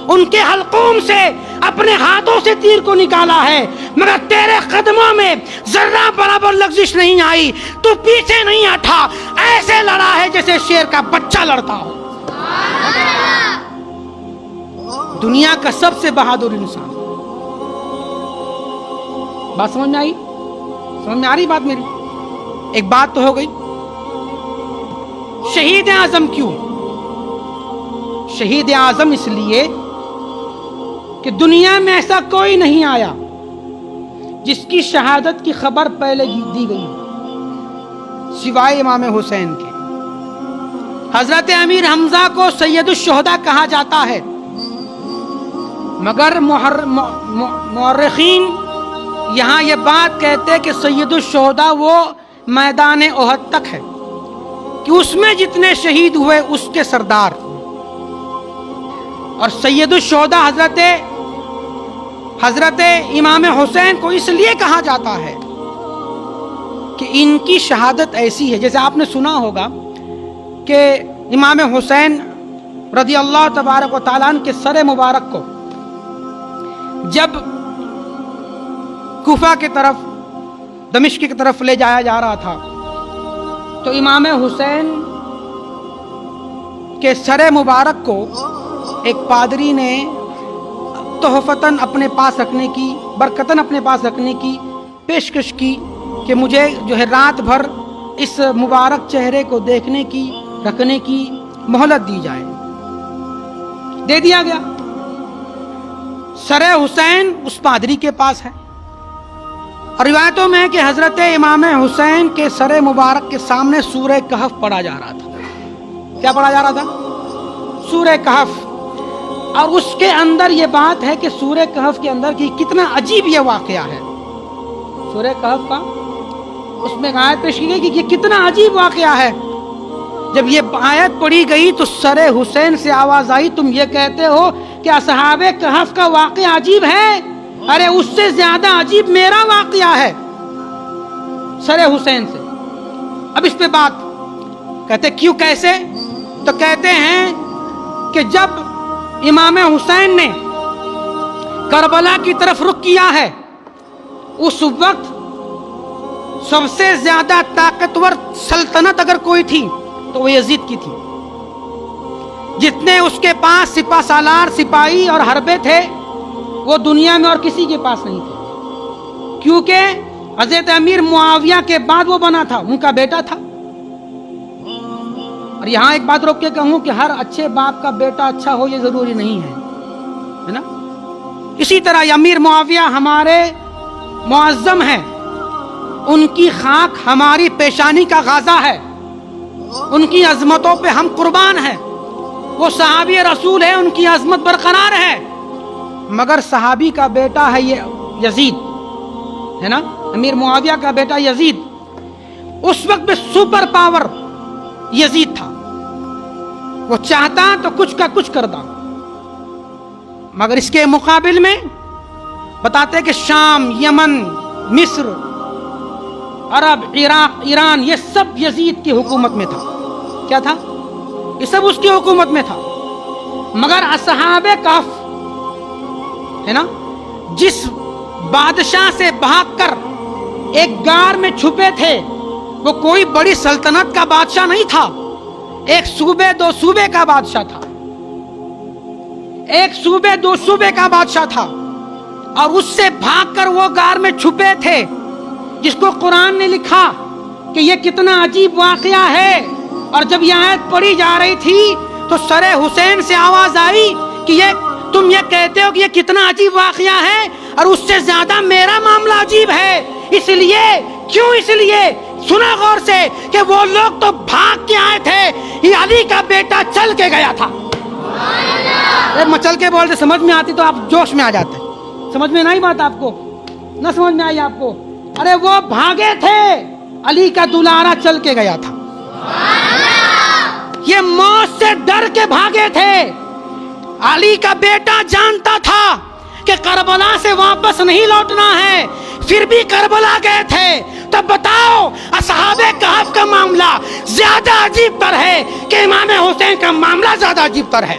ان کے حلقوم سے اپنے ہاتھوں سے تیر کو نکالا ہے، مگر تیرے قدموں میں ذرہ برابر لغزش نہیں آئی، تو پیچھے نہیں ہٹا، ایسے لڑا ہے جیسے شیر کا بچہ لڑتا ہو۔ دنیا کا سب سے بہادر انسان۔ بات سمجھ میں آئی؟ سمجھ میں آ رہی بات میری؟ ایک بات تو ہو گئی، شہید اعظم کیوں؟ شہید اعظم اس لیے کہ دنیا میں ایسا کوئی نہیں آیا جس کی شہادت کی خبر پہلے دی گئی سوائے امام حسین کے۔ حضرت امیر حمزہ کو سید الشہداء کہا جاتا ہے، مگر مورخین یہاں یہ بات کہتے کہ سید الشہداء وہ میدان احد تک ہے کہ اس میں جتنے شہید ہوئے اس کے سردار، اور سید الشہداء حضرت امام حسین کو اس لیے کہا جاتا ہے کہ ان کی شہادت ایسی ہے، جیسے آپ نے سنا ہوگا کہ امام حسین رضی اللہ تبارک و تعالیٰ عنہ کے سر مبارک کو جب کوفہ کی طرف، دمشق کی طرف لے جایا جا رہا تھا تو امام حسین کے سر مبارک کو ایک پادری نے تحفتاً اپنے پاس رکھنے کی، برکتاً اپنے پاس رکھنے کی پیشکش کی کہ مجھے جو ہے رات بھر اس مبارک چہرے کو دیکھنے کی، رکھنے کی مہلت دی جائے۔ دے دیا گیا۔ سر حسین اس پادری کے پاس ہے، اور روایتوں میں ہے کہ حضرت امام حسین کے سر مبارک کے سامنے سورہ کہف پڑھا جا رہا تھا۔ کیا پڑھا جا رہا تھا؟ سورہ کہف۔ اور اس کے اندر یہ بات ہے کہ سورہ کہف کے اندر کی کتنا عجیب یہ واقعہ ہے۔ سورہ کہف کا اس میں آیت پیش کی گئی کہ یہ کتنا عجیب واقعہ ہے جب یہ آیت پڑھی گئی تو سر حسین سے آواز آئی، تم یہ کہتے ہو کہ اصحاب کہف کا واقعہ عجیب ہے؟ ارے اس سے زیادہ عجیب میرا واقعہ ہے، سر حسین سے۔ اب اس پہ بات کہتے کیوں کیسے؟ تو کہتے ہیں کہ جب امام حسین نے کربلا کی طرف رخ کیا ہے، اس وقت سب سے زیادہ طاقتور سلطنت اگر کوئی تھی تو وہ یزید کی تھی۔ جتنے اس کے پاس سپہ سالار، سپاہی اور حربے تھے وہ دنیا میں اور کسی کے پاس نہیں تھے، کیونکہ حضرت امیر معاویہ کے بعد وہ بنا تھا، ان کا بیٹا تھا۔ اور یہاں ایک بات روک کے کہوں کہ ہر اچھے باپ کا بیٹا اچھا ہو یہ ضروری نہیں ہے نا۔ اسی طرح امیر معاویہ ہمارے معظم ہیں، ان کی خاک ہماری پیشانی کا غازہ ہے، ان کی عظمتوں پہ ہم قربان ہیں۔ وہ صحابی رسول ہے، ان کی عظمت برقرار ہے، مگر صحابی کا بیٹا ہے یہ یزید، ہے نا، امیر معاویہ کا بیٹا یزید۔ اس وقت میں سپر پاور یزید تھا، وہ چاہتا تو کچھ کا کچھ کرتا، مگر اس کے مقابل میں بتاتے کہ شام، یمن، مصر، عرب، عراق، ایران، یہ سب یزید کی حکومت میں تھا۔ کیا تھا؟ یہ سب اس کی حکومت میں تھا، مگر اصحاب کہف ہے نا، جس بادشاہ سے بھاگ کر ایک غار میں چھپے تھے، وہ کوئی بڑی سلطنت کا بادشاہ نہیں تھا، ایک صوبے دو صوبے کا بادشاہ تھا، ایک صوبے دو صوبے کا بادشاہ تھا، اور اس سے بھاگ کر وہ غار میں چھپے تھے، جس کو قرآن نے لکھا کہ یہ کتنا عجیب واقعہ ہے۔ اور جب یہ آیت پڑھی جا رہی تھی تو سر حسین سے آواز آئی کہ تم یہ کہتے ہو کہ یہ کتنا عجیب واقعہ ہے، اور اس سے زیادہ میرا معاملہ عجیب ہے۔ اس لیے کیوں؟ اس لیے سنا غور سے کہ وہ لوگ تو بھاگ کے آئے تھے، یہ علی کا بیٹا چل کے گیا تھا۔ میں چل کے بولتے سمجھ میں آتی تو آپ جوش میں آ جاتے، سمجھ میں نہیں بات آپ کو؟ نہ سمجھ میں آئی آپ کو؟ ارے وہ بھاگے تھے، علی کا دلارا چل کے گیا تھا، یہ موت سے ڈر کے بھاگے تھے۔ علی کا بیٹا جانتا تھا کہ کربلا سے واپس نہیں لوٹنا ہے، پھر بھی کربلا گئے تھے۔ تب بتاؤ اصحاب کہف کا معاملہ زیادہ عجیب تر ہے کہ امام حسین کا معاملہ زیادہ عجیب تر ہے؟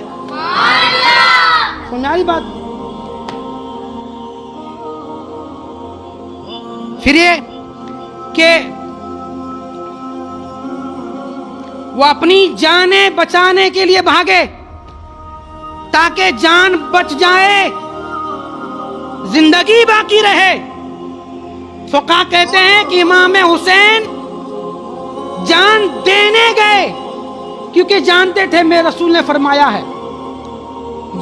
سمجھائی بات؟ پھر یہ کہ وہ اپنی جانیں بچانے کے لیے بھاگے تاکہ جان بچ جائے، زندگی باقی رہے۔ فقہ کہتے ہیں کہ امام حسین جان دینے گئے، کیونکہ جانتے تھے میرے رسول نے فرمایا ہے،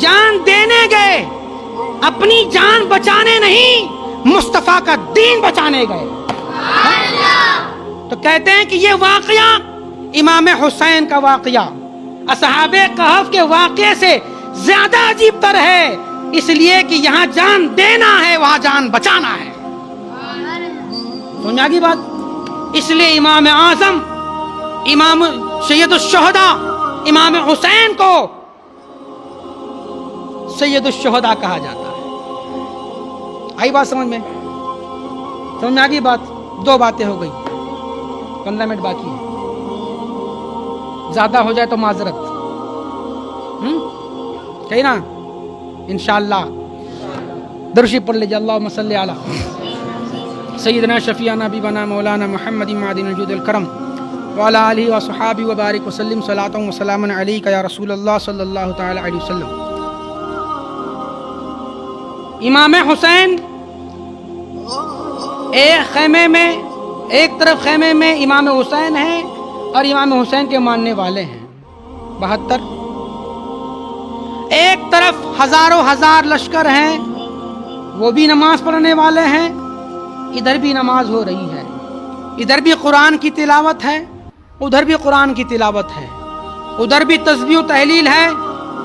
جان دینے گئے، اپنی جان بچانے نہیں، مصطفیٰ کا دین بچانے گئے۔ تو کہتے ہیں کہ یہ واقعہ امام حسین کا واقعہ اصحاب کہف کے واقعے سے زیادہ عجیب تر ہے، اس لیے کہ یہاں جان دینا ہے، وہاں جان بچانا ہے۔ سمجھا گی بات؟ اس لیے امام اعظم، امام سید الشہداء، امام حسین کو سید الشہداء کہا جاتا ہے۔ آئی بات سمجھ میں؟ سمجھ میں آ گئی بات؟ دو باتیں ہو گئی، 15 منٹ باقی ہے، زیادہ ہو جائے تو معذرت، کہی نا انشاءاللہ۔ درشی پڑھ لیجیے، اللہم صلی علی سیدنا شفیعنا حبیبنا مولانا محمد معدن الجود الکرم وعلی آلہ وصحابہ وبارک وسلم صلاۃ و سلاما علیک یا رسول اللہ صلی اللہ تعالی علیہ وسلم۔ امام حسین ایک خیمے میں، ایک طرف خیمے میں امام حسین ہیں اور امام حسین کے ماننے والے ہیں 72، ایک طرف ہزاروں ہزار لشکر ہیں، وہ بھی نماز پڑھنے والے ہیں، ادھر بھی نماز ہو رہی ہے، ادھر بھی قرآن کی تلاوت ہے، ادھر بھی قرآن کی تلاوت ہے، ادھر بھی تسبیح و تہلیل ہے،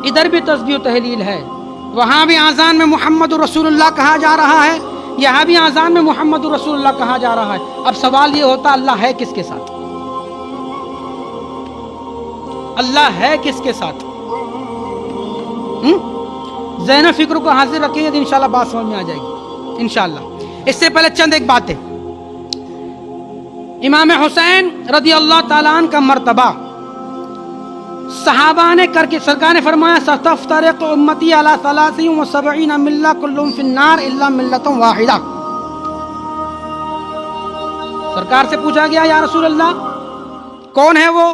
ادھر بھی تسبیح و تہلیل ہے، وہاں بھی اذان میں محمد رسول اللہ کہا جا رہا ہے، یہاں بھی اذان میں محمد رسول اللہ کہا جا رہا ہے۔ اب سوال یہ ہوتا اللہ ہے کس کے ساتھ؟ اللہ ہے کس کے ساتھ؟ ذہن و فکر کو حاضر رکھیں گے تو انشاءاللہ بات سمجھ میں آ جائے گی انشاءاللہ۔ اس سے پہلے چند ایک باتیں، امام حسین رضی اللہ تعالیٰ عنہ کا مرتبہ صحابہ نے کر کے سرکار نے فرمایا ستفترق امتی علی 73 ملہ کلہم فی النار الا ملۃ واحدہ۔ سرکار سے پوچھا گیا یا رسول اللہ کون ہے وہ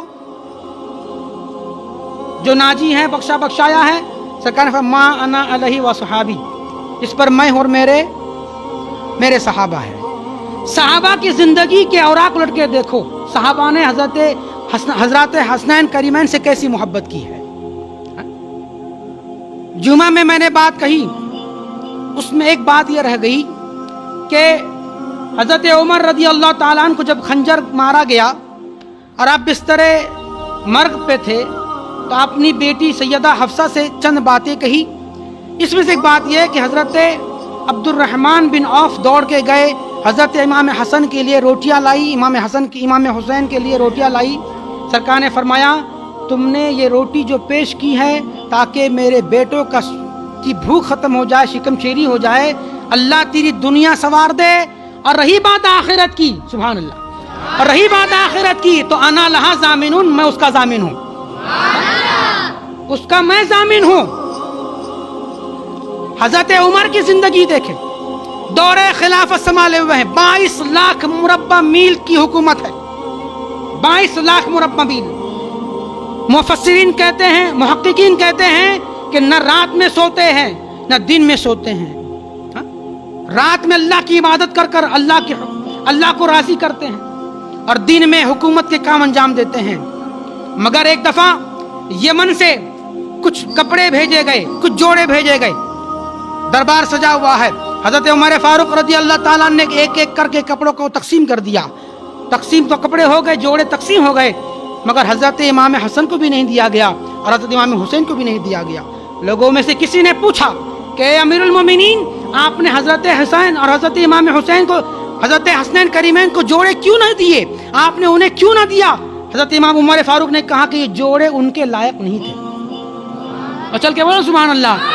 جو ناجی ہے، بخشا بخشایا ہے؟ سرکار نے فرمایا ما انا علیہ و صحابی، اس پر میں اور میرے صحابہ ہیں۔ صحابہ کی زندگی کے اوراق الٹ کے دیکھو، صحابہ نے حضرات حسنین کریمین سے کیسی محبت کی ہے۔ جمعہ میں نے بات کہی، اس میں ایک بات یہ رہ گئی کہ حضرت عمر رضی اللہ تعالیٰ عنہ کو جب خنجر مارا گیا اور آپ بستر مرگ پہ تھے تو اپنی بیٹی سیدہ حفصہ سے چند باتیں کہی۔ اس میں سے ایک بات یہ ہے کہ حضرت عبد الرحمن بن عوف دوڑ کے گئے، حضرت امام حسن کے لیے روٹیاں لائی، امام حسین کے لیے روٹیاں لائی۔ سرکار نے فرمایا تم نے یہ روٹی جو پیش کی ہے تاکہ میرے بیٹوں کی بھوک ختم ہو جائے، شکم چیری ہو جائے، اللہ تیری دنیا سنوار دے۔ اور رہی بات آخرت کی، سبحان اللہ، اور رہی بات آخرت کی تو انا لہا ضامن، میں اس کا ضامن ہوں، اس کا میں ضامن ہوں۔ حضرت عمر کی زندگی دیکھیں، دور خلافت سنبھالے ہوئے ہیں، 22 لاکھ مربع میل کی حکومت ہے، 22 لاکھ مربع میل۔ مفسرین کہتے ہیں، محققین کہتے ہیں کہ نہ رات میں سوتے ہیں نہ دن میں سوتے ہیں، رات میں اللہ کی عبادت کر اللہ کو راضی کرتے ہیں اور دن میں حکومت کے کام انجام دیتے ہیں۔ مگر ایک دفعہ یمن سے کچھ کپڑے بھیجے گئے، کچھ جوڑے بھیجے گئے، دربار سجا ہوا ہے، حضرت عمر فاروق رضی اللہ تعالیٰ نے ایک ایک کر کے کپڑوں کو تقسیم کر دیا۔ تقسیم تو کپڑے ہو گئے، جوڑے تقسیم ہو گئے، مگر حضرت امام حسن کو بھی نہیں دیا گیا اور حضرت امام حسین کو بھی نہیں دیا گیا۔ لوگوں میں سے کسی نے پوچھا کہ اے امیر المومنین، آپ نے حضرت حسین اور حضرت امام حسین کو، حضرت حسنین کریمین کو جوڑے کیوں نہیں دیے؟ آپ نے انہیں کیوں نہ دیا؟ حضرت امام عمر فاروق نے کہا کہ یہ جوڑے ان کے لائق نہیں تھے۔ اور چل کے بولو سبحان اللہ،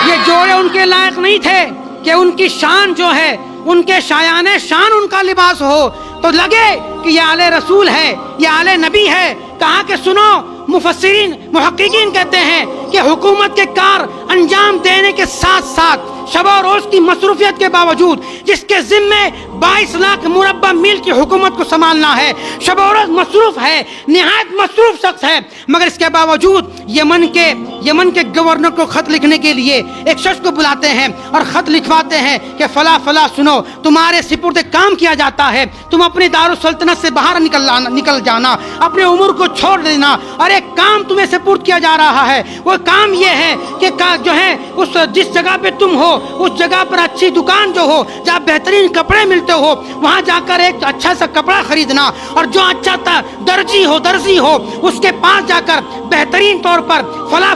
یہ جوڑے ان کے لائق نہیں تھے کہ ان کی شان جو ہے، ان کے شایان شان ان کا لباس ہو تو لگے کہ یہ آل رسول ہے، یہ آل نبی ہے۔ کہا کہ سنو، مفسرین محققین کہتے ہیں کہ حکومت کے کار انجام دینے کے ساتھ ساتھ شب و روز کی مصروفیت کے باوجود، جس کے ذمے 22 لاکھ مربع میل کی حکومت کو سنبھالنا ہے، شب و روز مصروف ہے، نہایت مصروف شخص ہے، مگر اس کے باوجود یمن کے گورنر کو خط لکھنے کے لیے ایک شخص کو بلاتے ہیں اور خط لکھواتے ہیں کہ فلاں فلاں سنو، تمہارے سپرد کام کیا جاتا ہے، تم اپنے دارالسلطنت سے باہر نکل جانا، اپنے امور کو چھوڑ دینا، اور ایک کام تمہیں سپرد کیا جا رہا ہے۔ وہ کام یہ ہے کہ جو ہے جس جگہ پہ تم ہو اس جگہ پر اچھی دکان جو ہو جہاں بہترین کپڑے ملتے ہو، وہاں جا کر ایک اچھا سا کپڑا خریدنا، اور جو اچھا درزی ہو اس کے پاس جا کر بہترین طور پر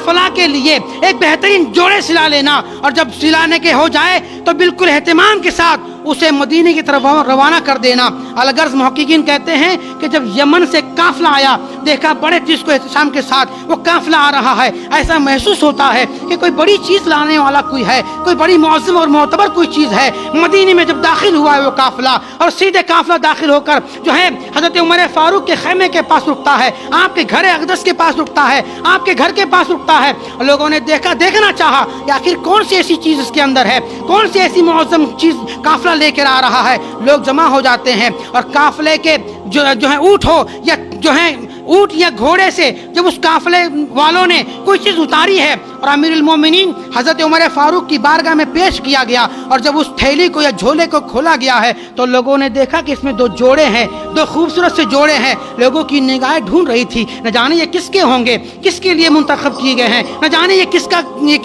فلاں کے لیے ایک بہترین جوڑے سلا لینا، اور جب سلانے کے ہو جائے تو بالکل اہتمام کے ساتھ اسے مدینے کی طرف روانہ کر دینا۔ الغرض محققین کہتے ہیں کہ جب یمن سے قافلہ آیا، دیکھا بڑے چیز کو احتشام کے ساتھ وہ قافلہ آ رہا ہے، ایسا محسوس ہوتا ہے کہ کوئی بڑی چیز لانے والا کوئی ہے، کوئی بڑی معظم اور معتبر کوئی چیز ہے۔ مدینے میں جب داخل ہوا ہے وہ قافلہ، اور سیدھے قافلہ داخل ہو کر جو ہے حضرت عمر فاروق کے خیمے کے پاس رکتا ہے، آپ کے گھر اقدس کے پاس رکتا ہے، آپ کے گھر کے پاس رکتا ہے۔ لوگوں نے دیکھنا چاہا کہ آخر کون سی ایسی چیز اس کے اندر ہے، کون سی ایسی معظم چیز قافلہ لے کر آ رہا ہے۔ لوگ جمع ہو جاتے ہیں اور قافلے کے جو ہے اونٹ ہو یا جو ہے اونٹ یا گھوڑے سے جب اس قافلے والوں نے کوئی چیز اتاری ہے اور امیر المومنین حضرت عمر فاروق کی بارگاہ میں پیش کیا گیا، اور جب اس تھیلی کو یا جھولے کو کھولا گیا ہے تو لوگوں نے دیکھا کہ اس میں 2 جوڑے ہیں، 2 خوبصورت سے جوڑے ہیں۔ لوگوں کی نگاہیں ڈھونڈ رہی تھی، نہ جانے یہ کس کے ہوں گے، کس کے لیے منتخب کیے گئے ہیں، نہ جانے یہ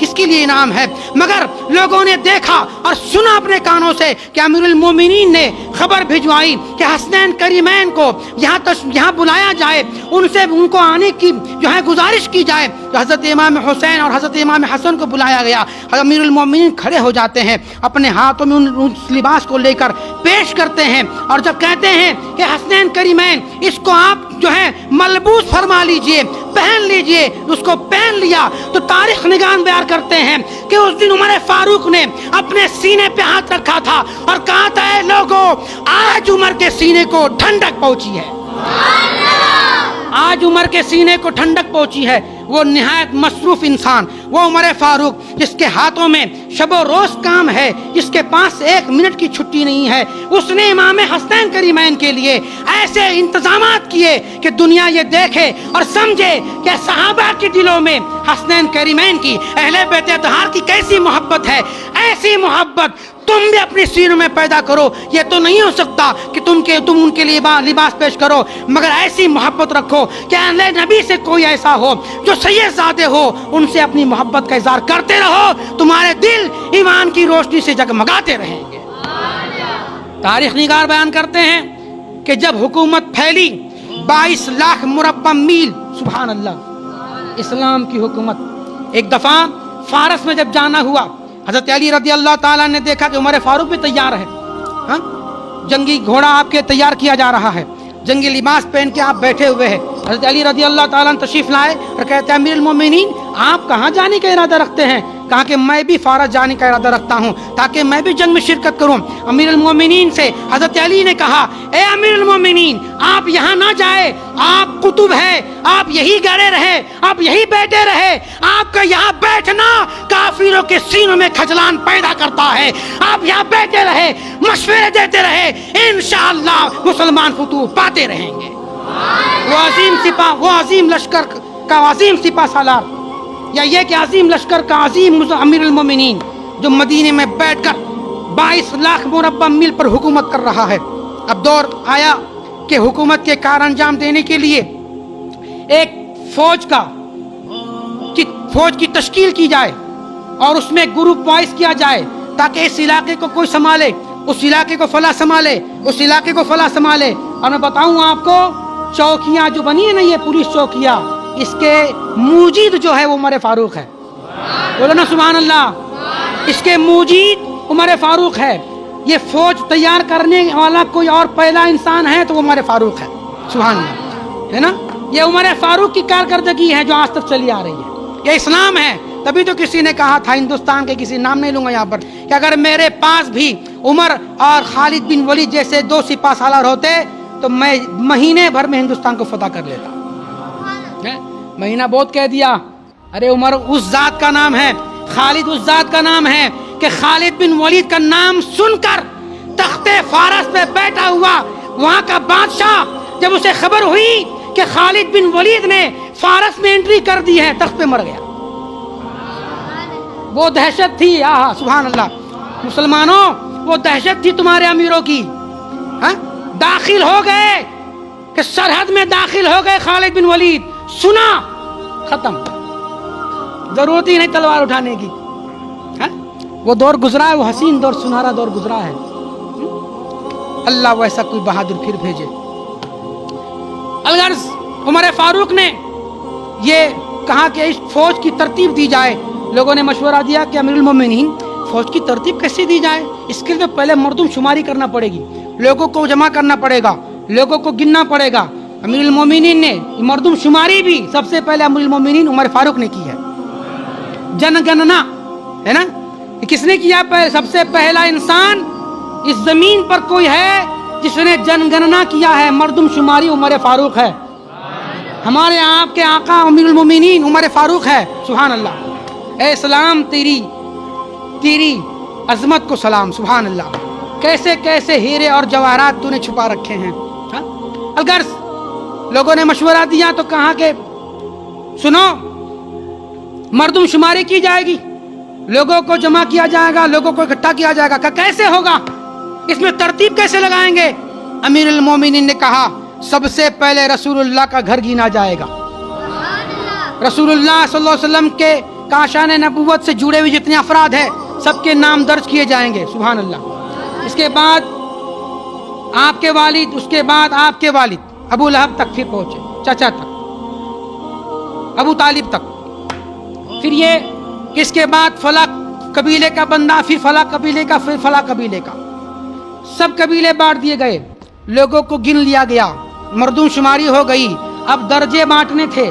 کس کے لیے انعام ہے۔ مگر لوگوں نے دیکھا اور سنا اپنے کانوں سے کہ امیر المومنین نے خبر بھجوائی کہ حسنین کریمین کو یہاں بلایا جائے، ان کو آنے کی جو ہے گزارش کی جائے۔ تو حضرت امام حسین اور حضرت امام حسن کو بلایا گیا۔ امیر المومنین کھڑے ہو جاتے ہیں، اپنے ہاتھوں میں اس لباس کو لے کر پیش کرتے ہیں، اور جب کہتے ہیں کہ حسنین کریمین اس کو آپ جو ہے ملبوس فرما لیجئے، پہن لیجئے، اس کو پہن لیا تو تاریخ نگار بیان کرتے ہیں کہ اس دن عمر فاروق نے اپنے سینے پہ ہاتھ رکھا تھا اور کہا تھا اے لوگوں، آج عمر کے سینے کو ٹھنڈک پہنچی ہے، آج عمر کے سینے کو ٹھنڈک پہنچی ہے۔ وہ نہایت مصروف انسان، وہ عمر فاروق جس کے ہاتھوں میں شب و روز کام ہے، جس کے پاس 1 منٹ کی چھٹی نہیں ہے، اس نے امام حسنین کریمین کے لیے ایسے انتظامات کیے کہ دنیا یہ دیکھے اور سمجھے کہ صحابہ کے دلوں میں حسنین کریمین کی، اہل بیت اطہار کی کیسی محبت ہے۔ ایسی محبت تم بھی اپنی سینوں میں پیدا کرو۔ یہ تو نہیں ہو سکتا کہ تم ان کے لیے لباس پیش کرو، مگر ایسی محبت رکھو کہ اہل نبی سے کوئی ایسا ہو جو سید زادے ہو، ان سے اپنی محبت کا اظہار کرتے رہو، تمہارے دل ایمان کی روشنی سے جگمگاتے رہیں گے۔ تاریخ نگار بیان کرتے ہیں کہ جب حکومت پھیلی 22 لاکھ مربع میل، سبحان اللہ، اسلام کی حکومت، ایک دفعہ فارس میں جب جانا ہوا، حضرت علی رضی اللہ تعالیٰ نے دیکھا کہ عمر فاروق بھی تیار ہے، ہاں جنگی گھوڑا آپ کے تیار کیا جا رہا ہے، جنگی لباس پہن کے آپ بیٹھے ہوئے ہیں۔ حضرت علی رضی اللہ تعالیٰ نے تشریف لائے اور کہتے ہیں امیر المومنین آپ کہاں جانے کا ارادہ رکھتے ہیں؟ کہا کہ میں بھی فارس جانے کا ارادہ رکھتا ہوں تاکہ میں بھی جنگ میں شرکت کروں۔ امیر المومنین سے حضرت علی نے کہا اے امیر المومنین آپ یہاں نہ جائے، آپ قطب ہے، آپ یہی گڑے رہے، آپ یہی بیٹھے رہے، آپ کا یہاں بیٹھنا کافروں کے سینوں میں کھجلان پیدا کرتا ہے، آپ یہاں بیٹھے رہے، مشورے دیتے رہے، انشاءاللہ مسلمان فتوح پاتے رہیں گے۔ وہ عظیم سپاہ، وہ عظیم لشکر کا عظیم سپاہ سالار، یا یہ کہ عظیم لشکر کا عظیم امیر المومنین جو مدینے میں بیٹھ کر 22 لاکھ مربع میل پر حکومت کر رہا ہے۔ اب دور آیا کہ حکومت کے کار انجام دینے کے لیے ایک فوج کی تشکیل کی جائے اور اس میں گروپ وائز کیا جائے تاکہ اس علاقے کو کوئی سنبھالے، اس علاقے کو فلاں سنبھالے، اس علاقے کو فلاں سنبھالے۔ اور میں بتاؤں آپ کو چوکیاں جو بنی ہے نا، یہ پولیس چوکیاں، اس کے موجد جو ہے وہ عمر فاروق ہے، بولو نا سبحان اللہ، اس کے موجد عمر فاروق ہے۔ یہ فوج تیار کرنے والا کوئی اور پہلا انسان ہے تو وہ عمر فاروق ہے، سبحان اللہ، ہے نا۔ یہ عمر فاروق کی کارکردگی ہے جو آج تک چلی آ رہی ہے، یہ اسلام ہے۔ تبھی تو کسی نے کہا تھا، ہندوستان کے کسی نام نہیں لوں گا یہاں پر، کہ اگر میرے پاس بھی عمر اور خالد بن ولید جیسے 2 سپاہ سالار ہوتے تو میں مہینے بھر میں ہندوستان کو فتح کر لیتا۔ مہینہ بہت کہہ دیا، ارے عمر اس ذات کا نام ہے، خالد اس ذات کا نام ہے کہ خالد بن ولید کا نام سن کر تخت فارس پہ بیٹھا ہوا وہاں کا بادشاہ جب اسے خبر ہوئی کہ خالد بن ولید نے فارس میں انٹری کر دی ہے، تخت پہ مر گیا۔ وہ دہشت تھی، آہا سبحان اللہ، مسلمانوں وہ دہشت تھی تمہارے امیروں کی، ہاں داخل ہو گئے کہ سرحد میں داخل ہو گئے خالد بن ولید، سنا ختم، ضرورت ہی نہیں تلوار اٹھانے کی، ہاں وہ دور گزرا ہے، وہ حسین دور، سنہرا دور گزرا ہے۔ اللہ ویسا کوئی بہادر پھر بھیجے۔ الغرض عمر فاروق نے یہ کہا کہ اس فوج کی ترتیب دی جائے۔ لوگوں نے مشورہ دیا کہ امیر المومنین فوج کی ترتیب کیسے دی جائے؟ اس کے لیے پہلے مردم شماری کرنا پڑے گی، لوگوں کو جمع کرنا پڑے گا، لوگوں کو گننا پڑے گا۔ امیر المومنین نے مردم شماری بھی سب سے پہلے امیر المومنین عمر فاروق نے کی ہے۔ جن گننا ہے نا، کس نے کیا؟ سب سے پہلا انسان اس زمین پر کوئی ہے جس نے جن گننا کیا ہے، مردم شماری عمر فاروق ہے۔ ہمارے آپ کے آقا امیر المومنین عمر فاروق ہے، سبحان اللہ۔ اے اسلام تیری عظمت کو سلام، سبحان اللہ، کیسے کیسے ہیرے اور جواہرات تو نے چھپا رکھے ہیں۔ الغرض لوگوں نے مشورہ دیا تو کہا کہ سنو، مردم شماری کی جائے گی، لوگوں کو جمع کیا جائے گا، لوگوں کو اکٹھا کیا جائے گا۔ کہ کیسے ہوگا، اس میں ترتیب کیسے لگائیں گے؟ امیر المومنین نے کہا سب سے پہلے رسول اللہ کا گھر گنا جائے گا، رسول اللہ صلی اللہ علیہ وسلم کے کاشان نبوت سے جڑے ہوئے جتنے افراد ہیں سب کے نام درج کیے جائیں گے، سبحان اللہ۔ اس کے بعد آپ کے والد، اس کے بعد آپ کے والد ابو لہب تک پھر پہنچے، چچا تک، ابو طالب تک، پھر یہ اس کے بعد فلاں قبیلے کا بندہ، پھر فلاں قبیلے کا، پھر فلاں قبیلے کا، سب قبیلے بانٹ دیے گئے، لوگوں کو گن لیا گیا، مردم شماری ہو گئی۔ اب درجے بانٹنے تھے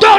2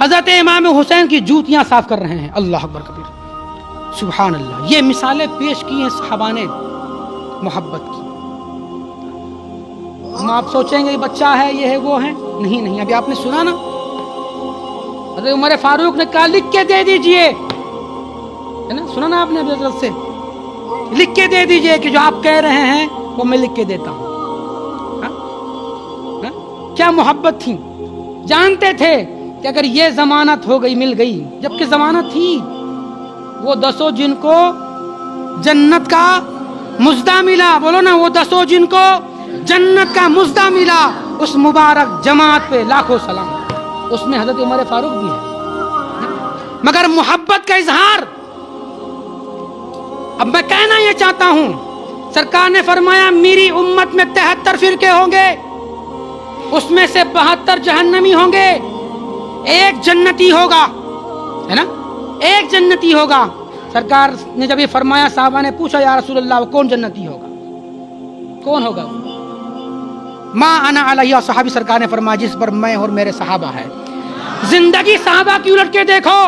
حضرت امام حسین کی جوتیاں صاف کر رہے ہیں. اللہ اکبر کبیر، سبحان اللہ. یہ مثالیں پیش کی ہیں صحابہ نے محبت کی. ہم آپ سوچیں گے بچہ ہے، یہ ہے، وہ ہے. نہیں، ابھی آپ نے سنا نا، حضرت عمر فاروق نے کہا لکھ کے دے دیجئے، ہے نا، سنا نا آپ نے ابھی حضرت سے، لکھ کے دے دیجئے کہ جو آپ کہہ رہے ہیں وہ میں لکھ کے دیتا ہوں. کیا محبت تھی. جانتے تھے کہ اگر یہ ضمانت ہو گئی، مل گئی، جبکہ ضمانت تھی. وہ 10 جن کو جنت کا مزدہ ملا، بولو نا، وہ 10 جن کو جنت کا مزدہ ملا، اس مبارک جماعت پہ لاکھوں سلام. اس میں حضرت عمر فاروق بھی ہے. مگر محبت کا اظہار، اب میں کہنا یہ چاہتا ہوں، سرکار نے فرمایا میری امت میں 73 فرقے ہوں گے، اس میں سے 72 جہنمی ہوں گے، ایک جنتی ہوگا، ہے نا، ایک جنتی ہوگا. سرکار نے جب یہ فرمایا، صحابہ نے پوچھا یا رسول اللہ وہ کون جنتی ہوگا، کون ہوگا؟ ما انا علیہ صحابی، سرکار نے فرمایا جس پر میں اور میرے صحابہ ہے. زندگی صحابہ کی الٹ کے دیکھو،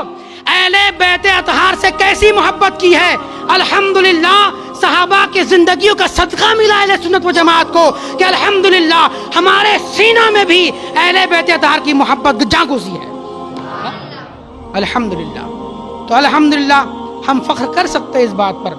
اہل بیت اطہار سے کیسی محبت کی ہے. الحمدللہ صحابہ کی زندگیوں کا صدقہ ملا اہل سنت و جماعت کو کہ الحمدللہ ہمارے سینوں میں بھی اہل بیت اطہار کی محبت جاگوزی ہے. الحمدللہ. تو الحمدللہ ہم فخر کر سکتے ہیں اس بات پر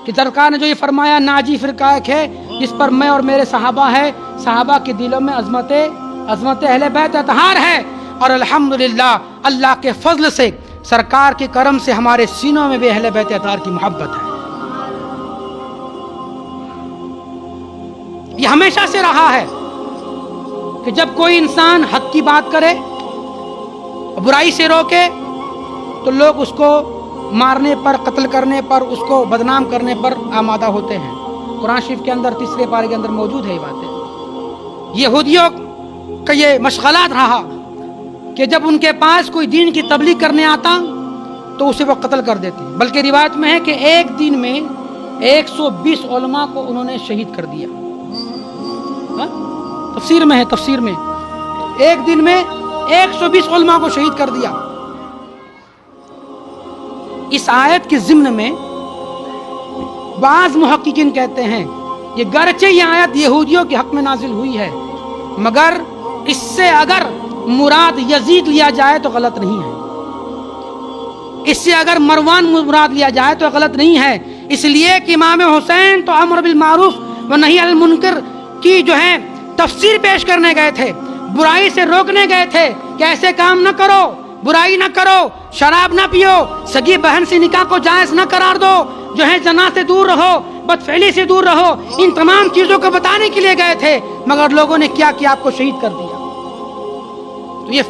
کہ سرکار نے جو یہ فرمایا ناجی فرقہ ایک ہے جس پر میں اور میرے صحابہ ہے. صحابہ کے دلوں میں عظمت اہل بیت اطہار ہے، اور الحمدللہ اللہ کے فضل سے، سرکار کے کرم سے ہمارے سینوں میں بھی اہل بیت اطہار کی محبت ہے. یہ ہمیشہ سے رہا ہے کہ جب کوئی انسان حق کی بات کرے، برائی سے روکے، تو لوگ اس کو مارنے پر، قتل کرنے پر، اس کو بدنام کرنے پر آمادہ ہوتے ہیں. قرآن شریف کے اندر 3 پارے کے اندر موجود ہے یہ باتیں. یہودیوں کا یہ مشغلات رہا کہ جب ان کے پاس کوئی دین کی تبلیغ کرنے آتا تو اسے وہ قتل کر دیتے. بلکہ روایت میں ہے کہ ایک دن میں 120 علماء کو انہوں نے شہید کر دیا. تفسیر میں ہے، تفسیر میں ایک دن میں 120 علماء کو شہید کر دیا. اس آیت کے ضمن میں بعض محققین کہتے ہیں یہ گرچہ یہ آیت یہودیوں کے حق میں نازل ہوئی ہے، مگر اس سے اگر مراد یزید لیا جائے تو غلط نہیں ہے. اس سے اگر مروان مراد لیا جائے تو غلط نہیں ہے. اس لیے کہ امام حسین تو امر بالمعروف و نہی عن المنکر کی جو ہے تفسیر پیش کرنے گئے تھے، برائی سے روکنے گئے تھے کہ ایسے کام نہ کرو، برائی نہ کرو، شراب نہ پیو، سگی بہن سے نکاح کو جائز نہ قرار دو، جو ہے زنا سے دور رہو، بدفعلی سے دور رہو. ان تمام چیزوں کو بتانے کے لیے گئے تھے، مگر لوگوں نے کیا کیا؟ آپ کو شہید کر دیا. تو یہ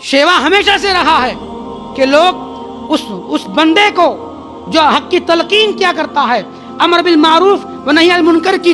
شیوا ہمیشہ سے رہا ہے کہ لوگ اس بندے کو جو حق کی تلقین کیا کرتا ہے، امر بالمعروف و نہی عن المنکر کی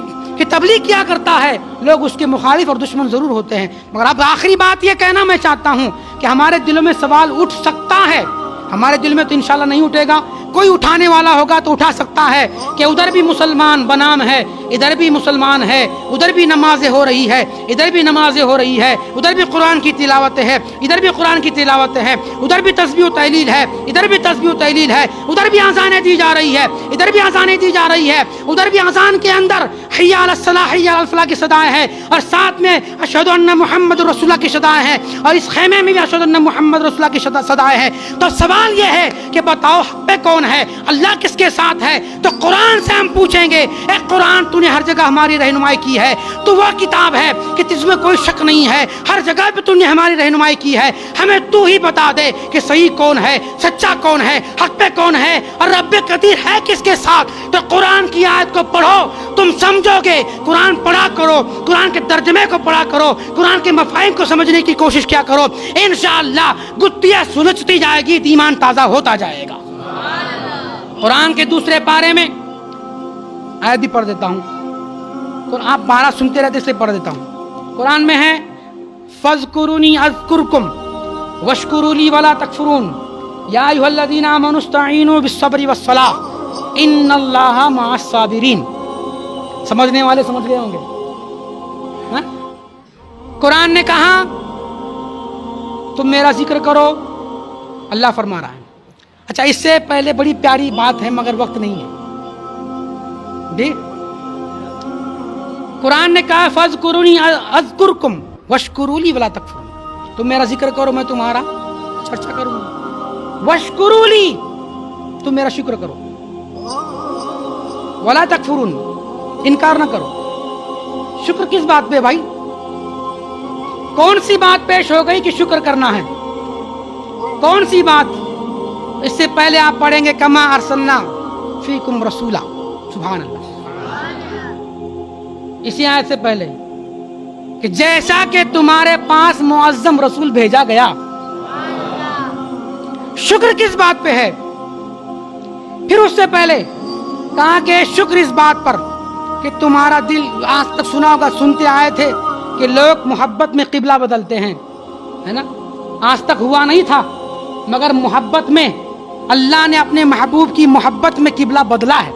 تبلیغ کیا کرتا ہے، لوگ اس کے مخالف اور دشمن ضرور ہوتے ہیں. مگر اب آخری بات یہ کہنا میں چاہتا ہوں کہ ہمارے دلوں میں سوال اٹھ سکتا ہے، ہمارے دل میں تو انشاءاللہ نہیں اٹھے گا، کوئی اٹھانے والا ہوگا تو اٹھا سکتا ہے کہ ادھر بھی مسلمان بنام ہے، ادھر بھی مسلمان ہے، ادھر بھی نمازیں ہو رہی ہے، ادھر بھی نمازیں ہو رہی ہے، ادھر بھی قرآن کی تلاوت ہے، ادھر بھی قرآن کی تلاوت ہے، ادھر بھی تسبیح و تحلیل ہے، ادھر بھی تسبیح و تحلیل ہے، ادھر بھی اذانیں دی جا رہی ہے، ادھر بھی اذانیں دی جا رہی ہے، ادھر بھی اذان کے اندر حی علی الصلاح حی علی الفلاح کی صدائیں ہیں، اور ساتھ میں اشہد ان محمد رسول اللہ کی صدائیں ہیں، اور اس خیمے میں بھی اشہد ان محمد رسول اللہ کی صدائیں ہیں. تو سوال یہ ہے کہ بتاؤ حق پہ کون ہے، اللہ کس کے ساتھ ہے؟ تو قرآن سے ہم پوچھیں گے، اے قرآن تو نے ہر جگہ ہماری رہنمائی کی ہے، تو وہ کتاب ہے کہ جس میں کوئی شک نہیں ہے، ہر جگہ پہ تو نے ہماری رہنمائی کی ہے، ہمیں تو ہی بتا دے کہ صحیح کون ہے، سچا کون ہے، حق پہ کون ہے، اور رب قدیر ہے کس کے ساتھ. تو قرآن کی آیت کو پڑھو، تم سمجھو گے. قرآن پڑھا کرو، قرآن کے ترجمے کو پڑھا کرو، قرآن کے مفاہیم کو سمجھنے کی کوشش کیا کرو، انشاءاللہ گتھیاں سلجھتی جائے گی، ایمان تازہ ہوتا جائے گا. قرآن کے 2 پارے میں آیت بھی پڑھ دیتا ہوں، آپ پارا سنتے رہتے اس لیے پڑھ دیتا ہوں. قرآن میں ہے فَاذْكُرُونِي أَذْكُرْكُمْ وَاشْكُرُوا لِي وَلَا تَكْفُرُونَ يَا أَيُّهَا الَّذِينَ آمَنُوا اسْتَعِينُوا بِالصَّبْرِ وَالصَّلَاةِ إِنَّ اللَّهَ مَعَ الصَّابِرِينَ. سمجھنے والے سمجھ گئے ہوں گے. قرآن نے کہا تم میرا ذکر کرو، اللہ فرما رہا ہے. اچھا اس سے پہلے بڑی پیاری بات ہے مگر وقت نہیں ہے جی. قرآن نے کہا فاذکرونی اذکرکم واشکروا لی ولا تکفرون. تم میرا ذکر کرو میں تمہارا چرچا کروں گا. واشکروا لی تم میرا شکر کرو. ولا تکفرون انکار نہ کرو. شکر کس بات پہ بھائی؟ کون سی بات پیش ہو گئی کہ شکر کرنا ہے؟ کون سی بات؟ اس سے پہلے آپ پڑھیں گے کما ارسلنا فیکم رسولا. سبحان اللہ. اسی آیت سے پہلے کہ جیسا کہ تمہارے پاس معظم رسول بھیجا گیا. شکر کس بات پہ ہے؟ پھر اس سے پہلے کہا کہ شکر اس بات پر کہ تمہارا دل آج تک سنا ہوگا سنتے آئے تھے کہ لوگ محبت میں قبلہ بدلتے ہیں ہے نا. آج تک ہوا نہیں تھا مگر محبت میں اللہ نے اپنے محبوب کی محبت میں قبلہ بدلا ہے.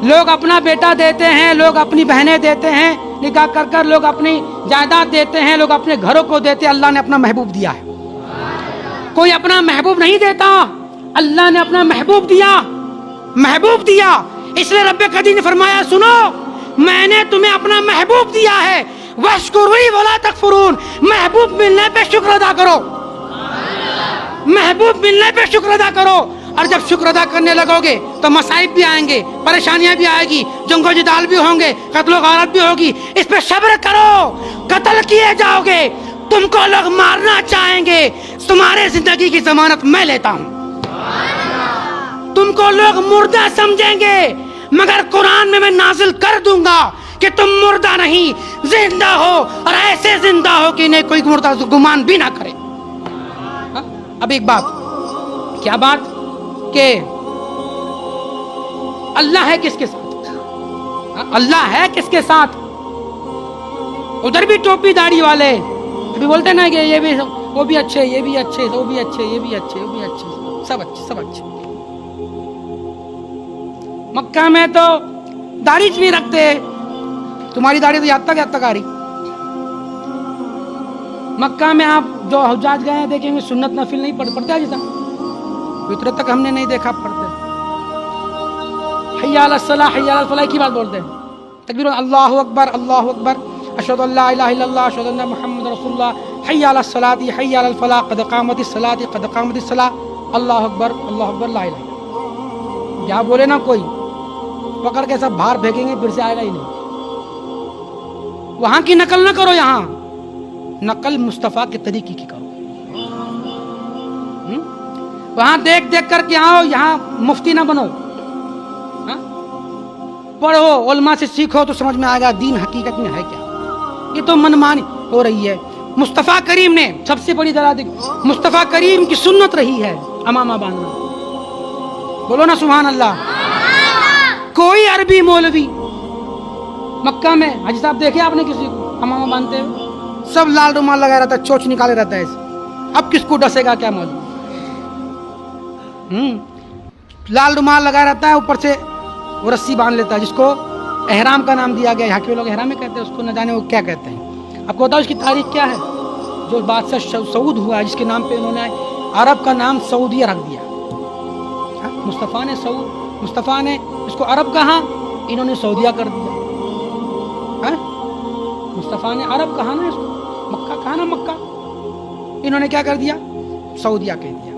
لوگ اپنا بیٹا دیتے ہیں, لوگ اپنی بہنیں دیتے ہیں نکاح کر کر, لوگ اپنی جائیداد دیتے ہیں, لوگ اپنے گھروں کو دیتے ہیں. اللہ نے اپنا محبوب دیا ہے. کوئی اپنا محبوب نہیں دیتا, اللہ نے اپنا محبوب دیا. محبوب دیا اس لیے رب قدیر نے فرمایا سنو میں نے تمہیں اپنا محبوب دیا ہے. واشکروا ولا تکفرون. محبوب ملنے پہ شکر ادا کرو. محبوب ملنے پہ شکر ادا کرو. اور جب شکر ادا کرنے لگو گے تو مصائب بھی آئیں گے, پریشانیاں بھی آئے گی, جنگ و جدال بھی ہوں گے, قتل و غارت بھی ہوگی. اس پہ صبر کرو. قتل کیے جاؤ گے, تم کو لوگ مارنا چاہیں گے, تمہارے زندگی کی ضمانت میں لیتا ہوں. تم کو لوگ مردہ سمجھیں گے مگر قرآن میں نازل کر دوں گا کہ تم مردہ نہیں زندہ ہو, اور ایسے زندہ ہو کہ انہیں کوئی مردہ گمان بھی نہ کرے. اب ایک بات, کیا بات کہ اللہ ہے کس کے ساتھ؟ اللہ ہے کس کے ساتھ؟ ادھر بھی ٹوپی داڑھی والے ابھی بولتے نا کہ یہ بھی وہ بھی اچھے, یہ بھی اچھے, وہ بھی اچھے, یہ بھی اچھے, وہ بھی اچھے, سب اچھے, سب اچھے. مکہ میں تو داڑھی بھی رکھتے, تمہاری داڑھی تو یاد تک آ رہی. مکہ میں آپ جو حجاج گئے ہیں دیکھیں گے سنت نفل نہیں پڑھتے جیسا, فطرت تک ہم نے نہیں دیکھا پڑھتے. حی علی الصلاح حی علی الفلاح کی بات بولتے ہیں. تکبیر اللہ اکبر اللہ اکبر اشہد ان لا الہ الا اللہ اشہد ان محمد رسول اللہ حی علی الصلاۃ حی علی الفلاح قد قامت الصلاۃ قد قامت الصلاۃ اللہ اکبر لا الہ الا اللہ. یہاں بولے نا کوئی پکڑ کے سب باہر پھینکیں گے, پھر سے آئے گا ہی نہیں. وہاں کی نقل نہ کرو, یہاں نقل مصطفیٰ کے طریقے کی کرو. وہاں دیکھ دیکھ کر کے آؤ, یہاں مفتی نہ بنو. پڑھو علماء سے سیکھو تو سمجھ میں آئے گا دین حقیقت میں ہے کیا. یہ تو منمانی ہو رہی ہے. مصطفیٰ کریم نے سب سے بڑی دلالت, مصطفیٰ کریم کی سنت رہی ہے امامہ باندھنا. بولو نا سبحان اللہ. کوئی عربی مولوی مکہ میں, حاجی صاحب دیکھے آپ نے کسی کو امامہ باندھتے ہوئے؟ سب لال رومال لگا رہتا ہے, چوچ نکالے رہتا ہے. اب کس کو ڈسے گا کیا معلوم. لال رومال لگا رہتا ہے, اوپر سے وہ رسی باندھ لیتا ہے جس کو احرام کا نام دیا گیا. یہاں کے لوگ احرام میں کہتے ہیں اس کو, نہ جانے وہ کیا کہتے ہیں. آپ کو بتاؤ اس کی تاریخ کیا ہے؟ جو بادشاہ سعود ہوا جس کے نام پہ انہوں نے عرب کا نام سعودیہ رکھ دیا. مصطفیٰ نے اس کو عرب کہا, انہوں نے سعودیہ کر دیا. مصطفیٰ نے عرب کہا نا, اس کو مکہ کہا نا مکہ, انہوں نے کیا کر دیا سعودیہ کہہ دیا.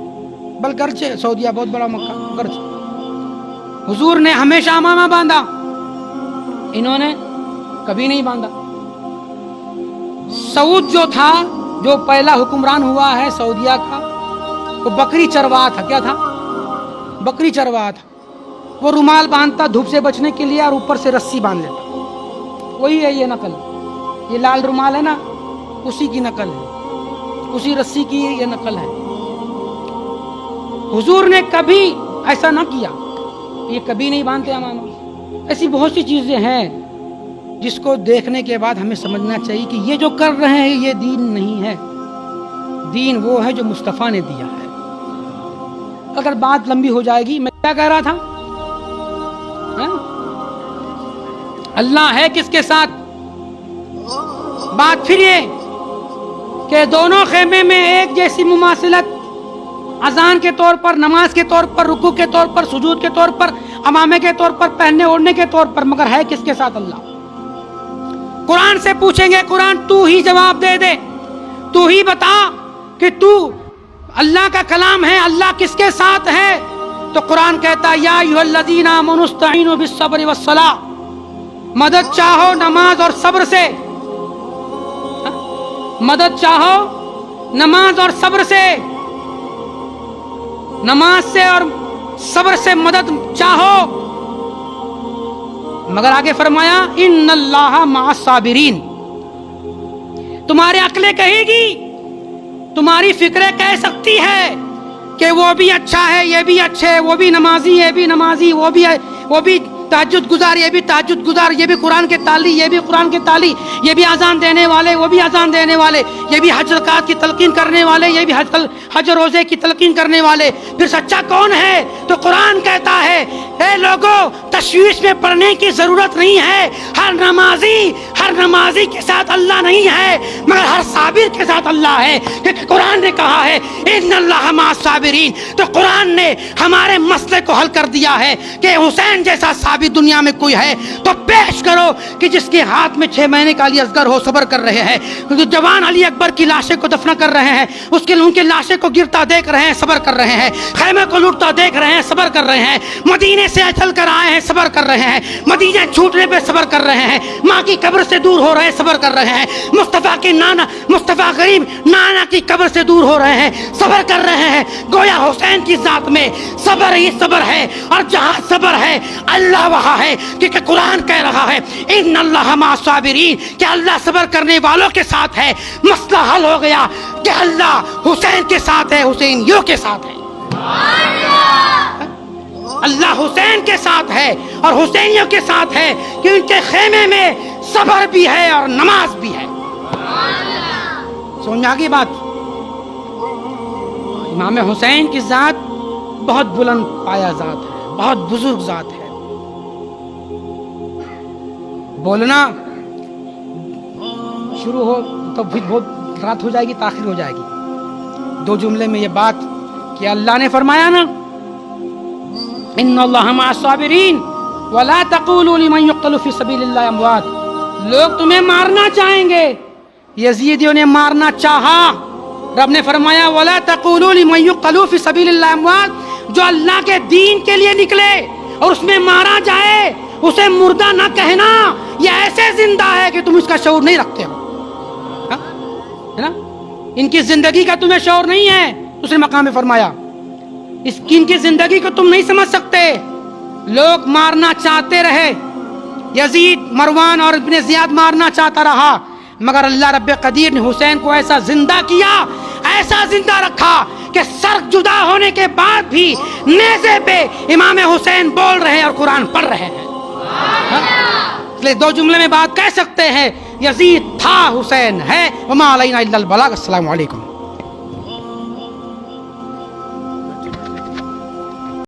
بلکہ سعودیہ بہت بڑا مکہ گرچہ. حضور نے ہمیشہ امامہ باندھا, انہوں نے کبھی نہیں باندھا. سعود جو تھا, جو پہلا حکمران ہوا ہے سعودیہ کا, وہ بکری چروا تھا. کیا تھا؟ بکری چروا تھا. وہ رومال باندھتا دھوپ سے بچنے کے لیے, اور اوپر سے رسی باندھ لیتا. وہی ہے یہ نقل. یہ لال رومال ہے نا, اسی کی نقل ہے, اسی رسی کی یہ نقل ہے. حضور نے کبھی ایسا نہ کیا, یہ کبھی نہیں باندھتے امامہ. ایسی بہت سی چیزیں ہیں جس کو دیکھنے کے بعد ہمیں سمجھنا چاہیے کہ یہ جو کر رہے ہیں یہ دین نہیں ہے. دین وہ ہے جو مصطفیٰ نے دیا ہے. اگر بات لمبی ہو جائے گی, میں کیا کہہ رہا تھا؟ اللہ ہے کس کے ساتھ؟ بات پھر یہ کہ دونوں خیمے میں ایک جیسی مماثلت اذان کے طور پر, نماز کے طور پر, رکوع کے طور پر, سجود کے طور پر, امامے کے طور پر, پہننے اوڑھنے کے طور پر, مگر ہے کس کے ساتھ اللہ. قرآن سے پوچھیں گے, قرآن تو ہی جواب دے دے, تو ہی بتا کہ تو اللہ کا کلام ہے, اللہ کس کے ساتھ ہے. تو قرآن کہتا ہے یا ایھا الذین آمنوا استعینوا بالصبر والصلاۃ, مدد چاہو نماز اور صبر سے, مدد چاہو نماز اور صبر سے, نماز سے اور صبر سے مدد چاہو. مگر آگے فرمایا ان اللہ مع الصابرین. تمہاری عقلیں کہے گی, تمہاری فکریں کہہ سکتی ہے کہ وہ بھی اچھا ہے, یہ بھی اچھے ہے, وہ بھی نمازی, یہ بھی نمازی, وہ بھی تہجد گزار, یہ بھی تہجد گزار, یہ بھی قرآن کے تالی, یہ بھی قرآن کے تالی, یہ بھی اذان دینے والے, وہ بھی اذان دینے والے, یہ بھی حج زکات کی تلقین کرنے والے, یہ بھی حج روزے کی تلقین کرنے والے. پھر سچا کون ہے؟ تو قرآن کہتا ہے اے لوگوں تشویش میں پڑنے کی ضرورت نہیں ہے. ہر نمازی کے ساتھ اللہ نہیں ہے, مگر ہر صابر کے ساتھ اللہ ہے, کیونکہ قرآن نے کہا ہے ان اللہ مع الصابرین. تو قرآن نے ہمارے مسئلے کو حل کر دیا ہے کہ حسین جیسا صابر دنیا میں کوئی ہے تو پیش کرو کہ جس کے ہاتھ میں 6 مہینے کا علی اصغر ہو, صبر کر رہے ہیں. جوان علی اکبر کی لاشیں کو دفن کر رہے ہیں, ان کے لاشیں کو گرتا دیکھ رہے ہیں, صبر کر رہے ہیں. خیمے کو لوٹتا دیکھ رہے ہیں, صبر کر رہے ہیں. مدینے سے چل کر آئے ہیں, صبر کر رہے ہیں. مدینے چھوٹنے پہ صبر کر رہے ہیں. ماں کی قبر سے دور ہو رہے ہیں, صبر کر رہے ہیں. مصطفیٰ غریب نانا کی قبر سے دور ہو رہے ہیں, صبر کر رہے ہیں. گویا حسین کی ذات میں صبر ہی صبر ہے, اور جہاں صبر ہے اللہ وہاں ہے, کیونکہ قرآن کہہ رہا ہے ان اللہ مع الصابرین, کہ اللہ صبر کرنے والوں کے ساتھ ہے. مسئلہ حل ہو گیا کہ اللہ حسین کے ساتھ ہے, حسینیوں کے ساتھ ہے. اللہ حسین کے ساتھ ہے اور حسینیوں کے ساتھ ہے کہ ان کے خیمے میں صبر بھی ہے اور نماز بھی ہے. سمجھ آگئی بات؟ امام حسین کی ذات بہت بلند پایا ذات ہے, بہت بزرگ ذات ہے. بولنا شروع ہو تو پھر بہت رات ہو جائے گی, تاخیر ہو جائے گی. 2 جملے میں یہ بات کہ اللہ نے فرمایا نا ان اللہ مع الصابرین ولا تقولوا لمن يقتل في سبيل الله اموات. لوگ تمہیں مارنا چاہیں گے, یزیدیوں نے مارنا چاہا. رب نے فرمایا ولا تقولوا لمن يقتل في سبيل الله اموات, جو اللہ کے دین کے لیے نکلے اور اس میں مارا جائے اسے مردہ نہ کہنا, یہ ایسے زندہ ہے کہ تم اس کا شعور نہیں رکھتے ہو, ہے نا. ان کی زندگی کا تمہیں شعور نہیں ہے. دوسرے مقام میں فرمایا ان کی زندگی کو تم نہیں سمجھ سکتے. لوگ مارنا چاہتے رہے, یزید, مروان اور ابن زیاد مارنا چاہتا رہا, مگر اللہ رب قدیر نے حسین کو ایسا زندہ کیا, ایسا زندہ رکھا کہ سر جدا ہونے کے بعد بھی نیزے پہ امام حسین بول رہے ہیں اور قرآن پڑھ رہے ہیں. اس لیے 2 جملے میں بات کہہ سکتے ہیں, یزید تھا, حسین ہے, وما علینا الا البلاغ. السلام علیکم.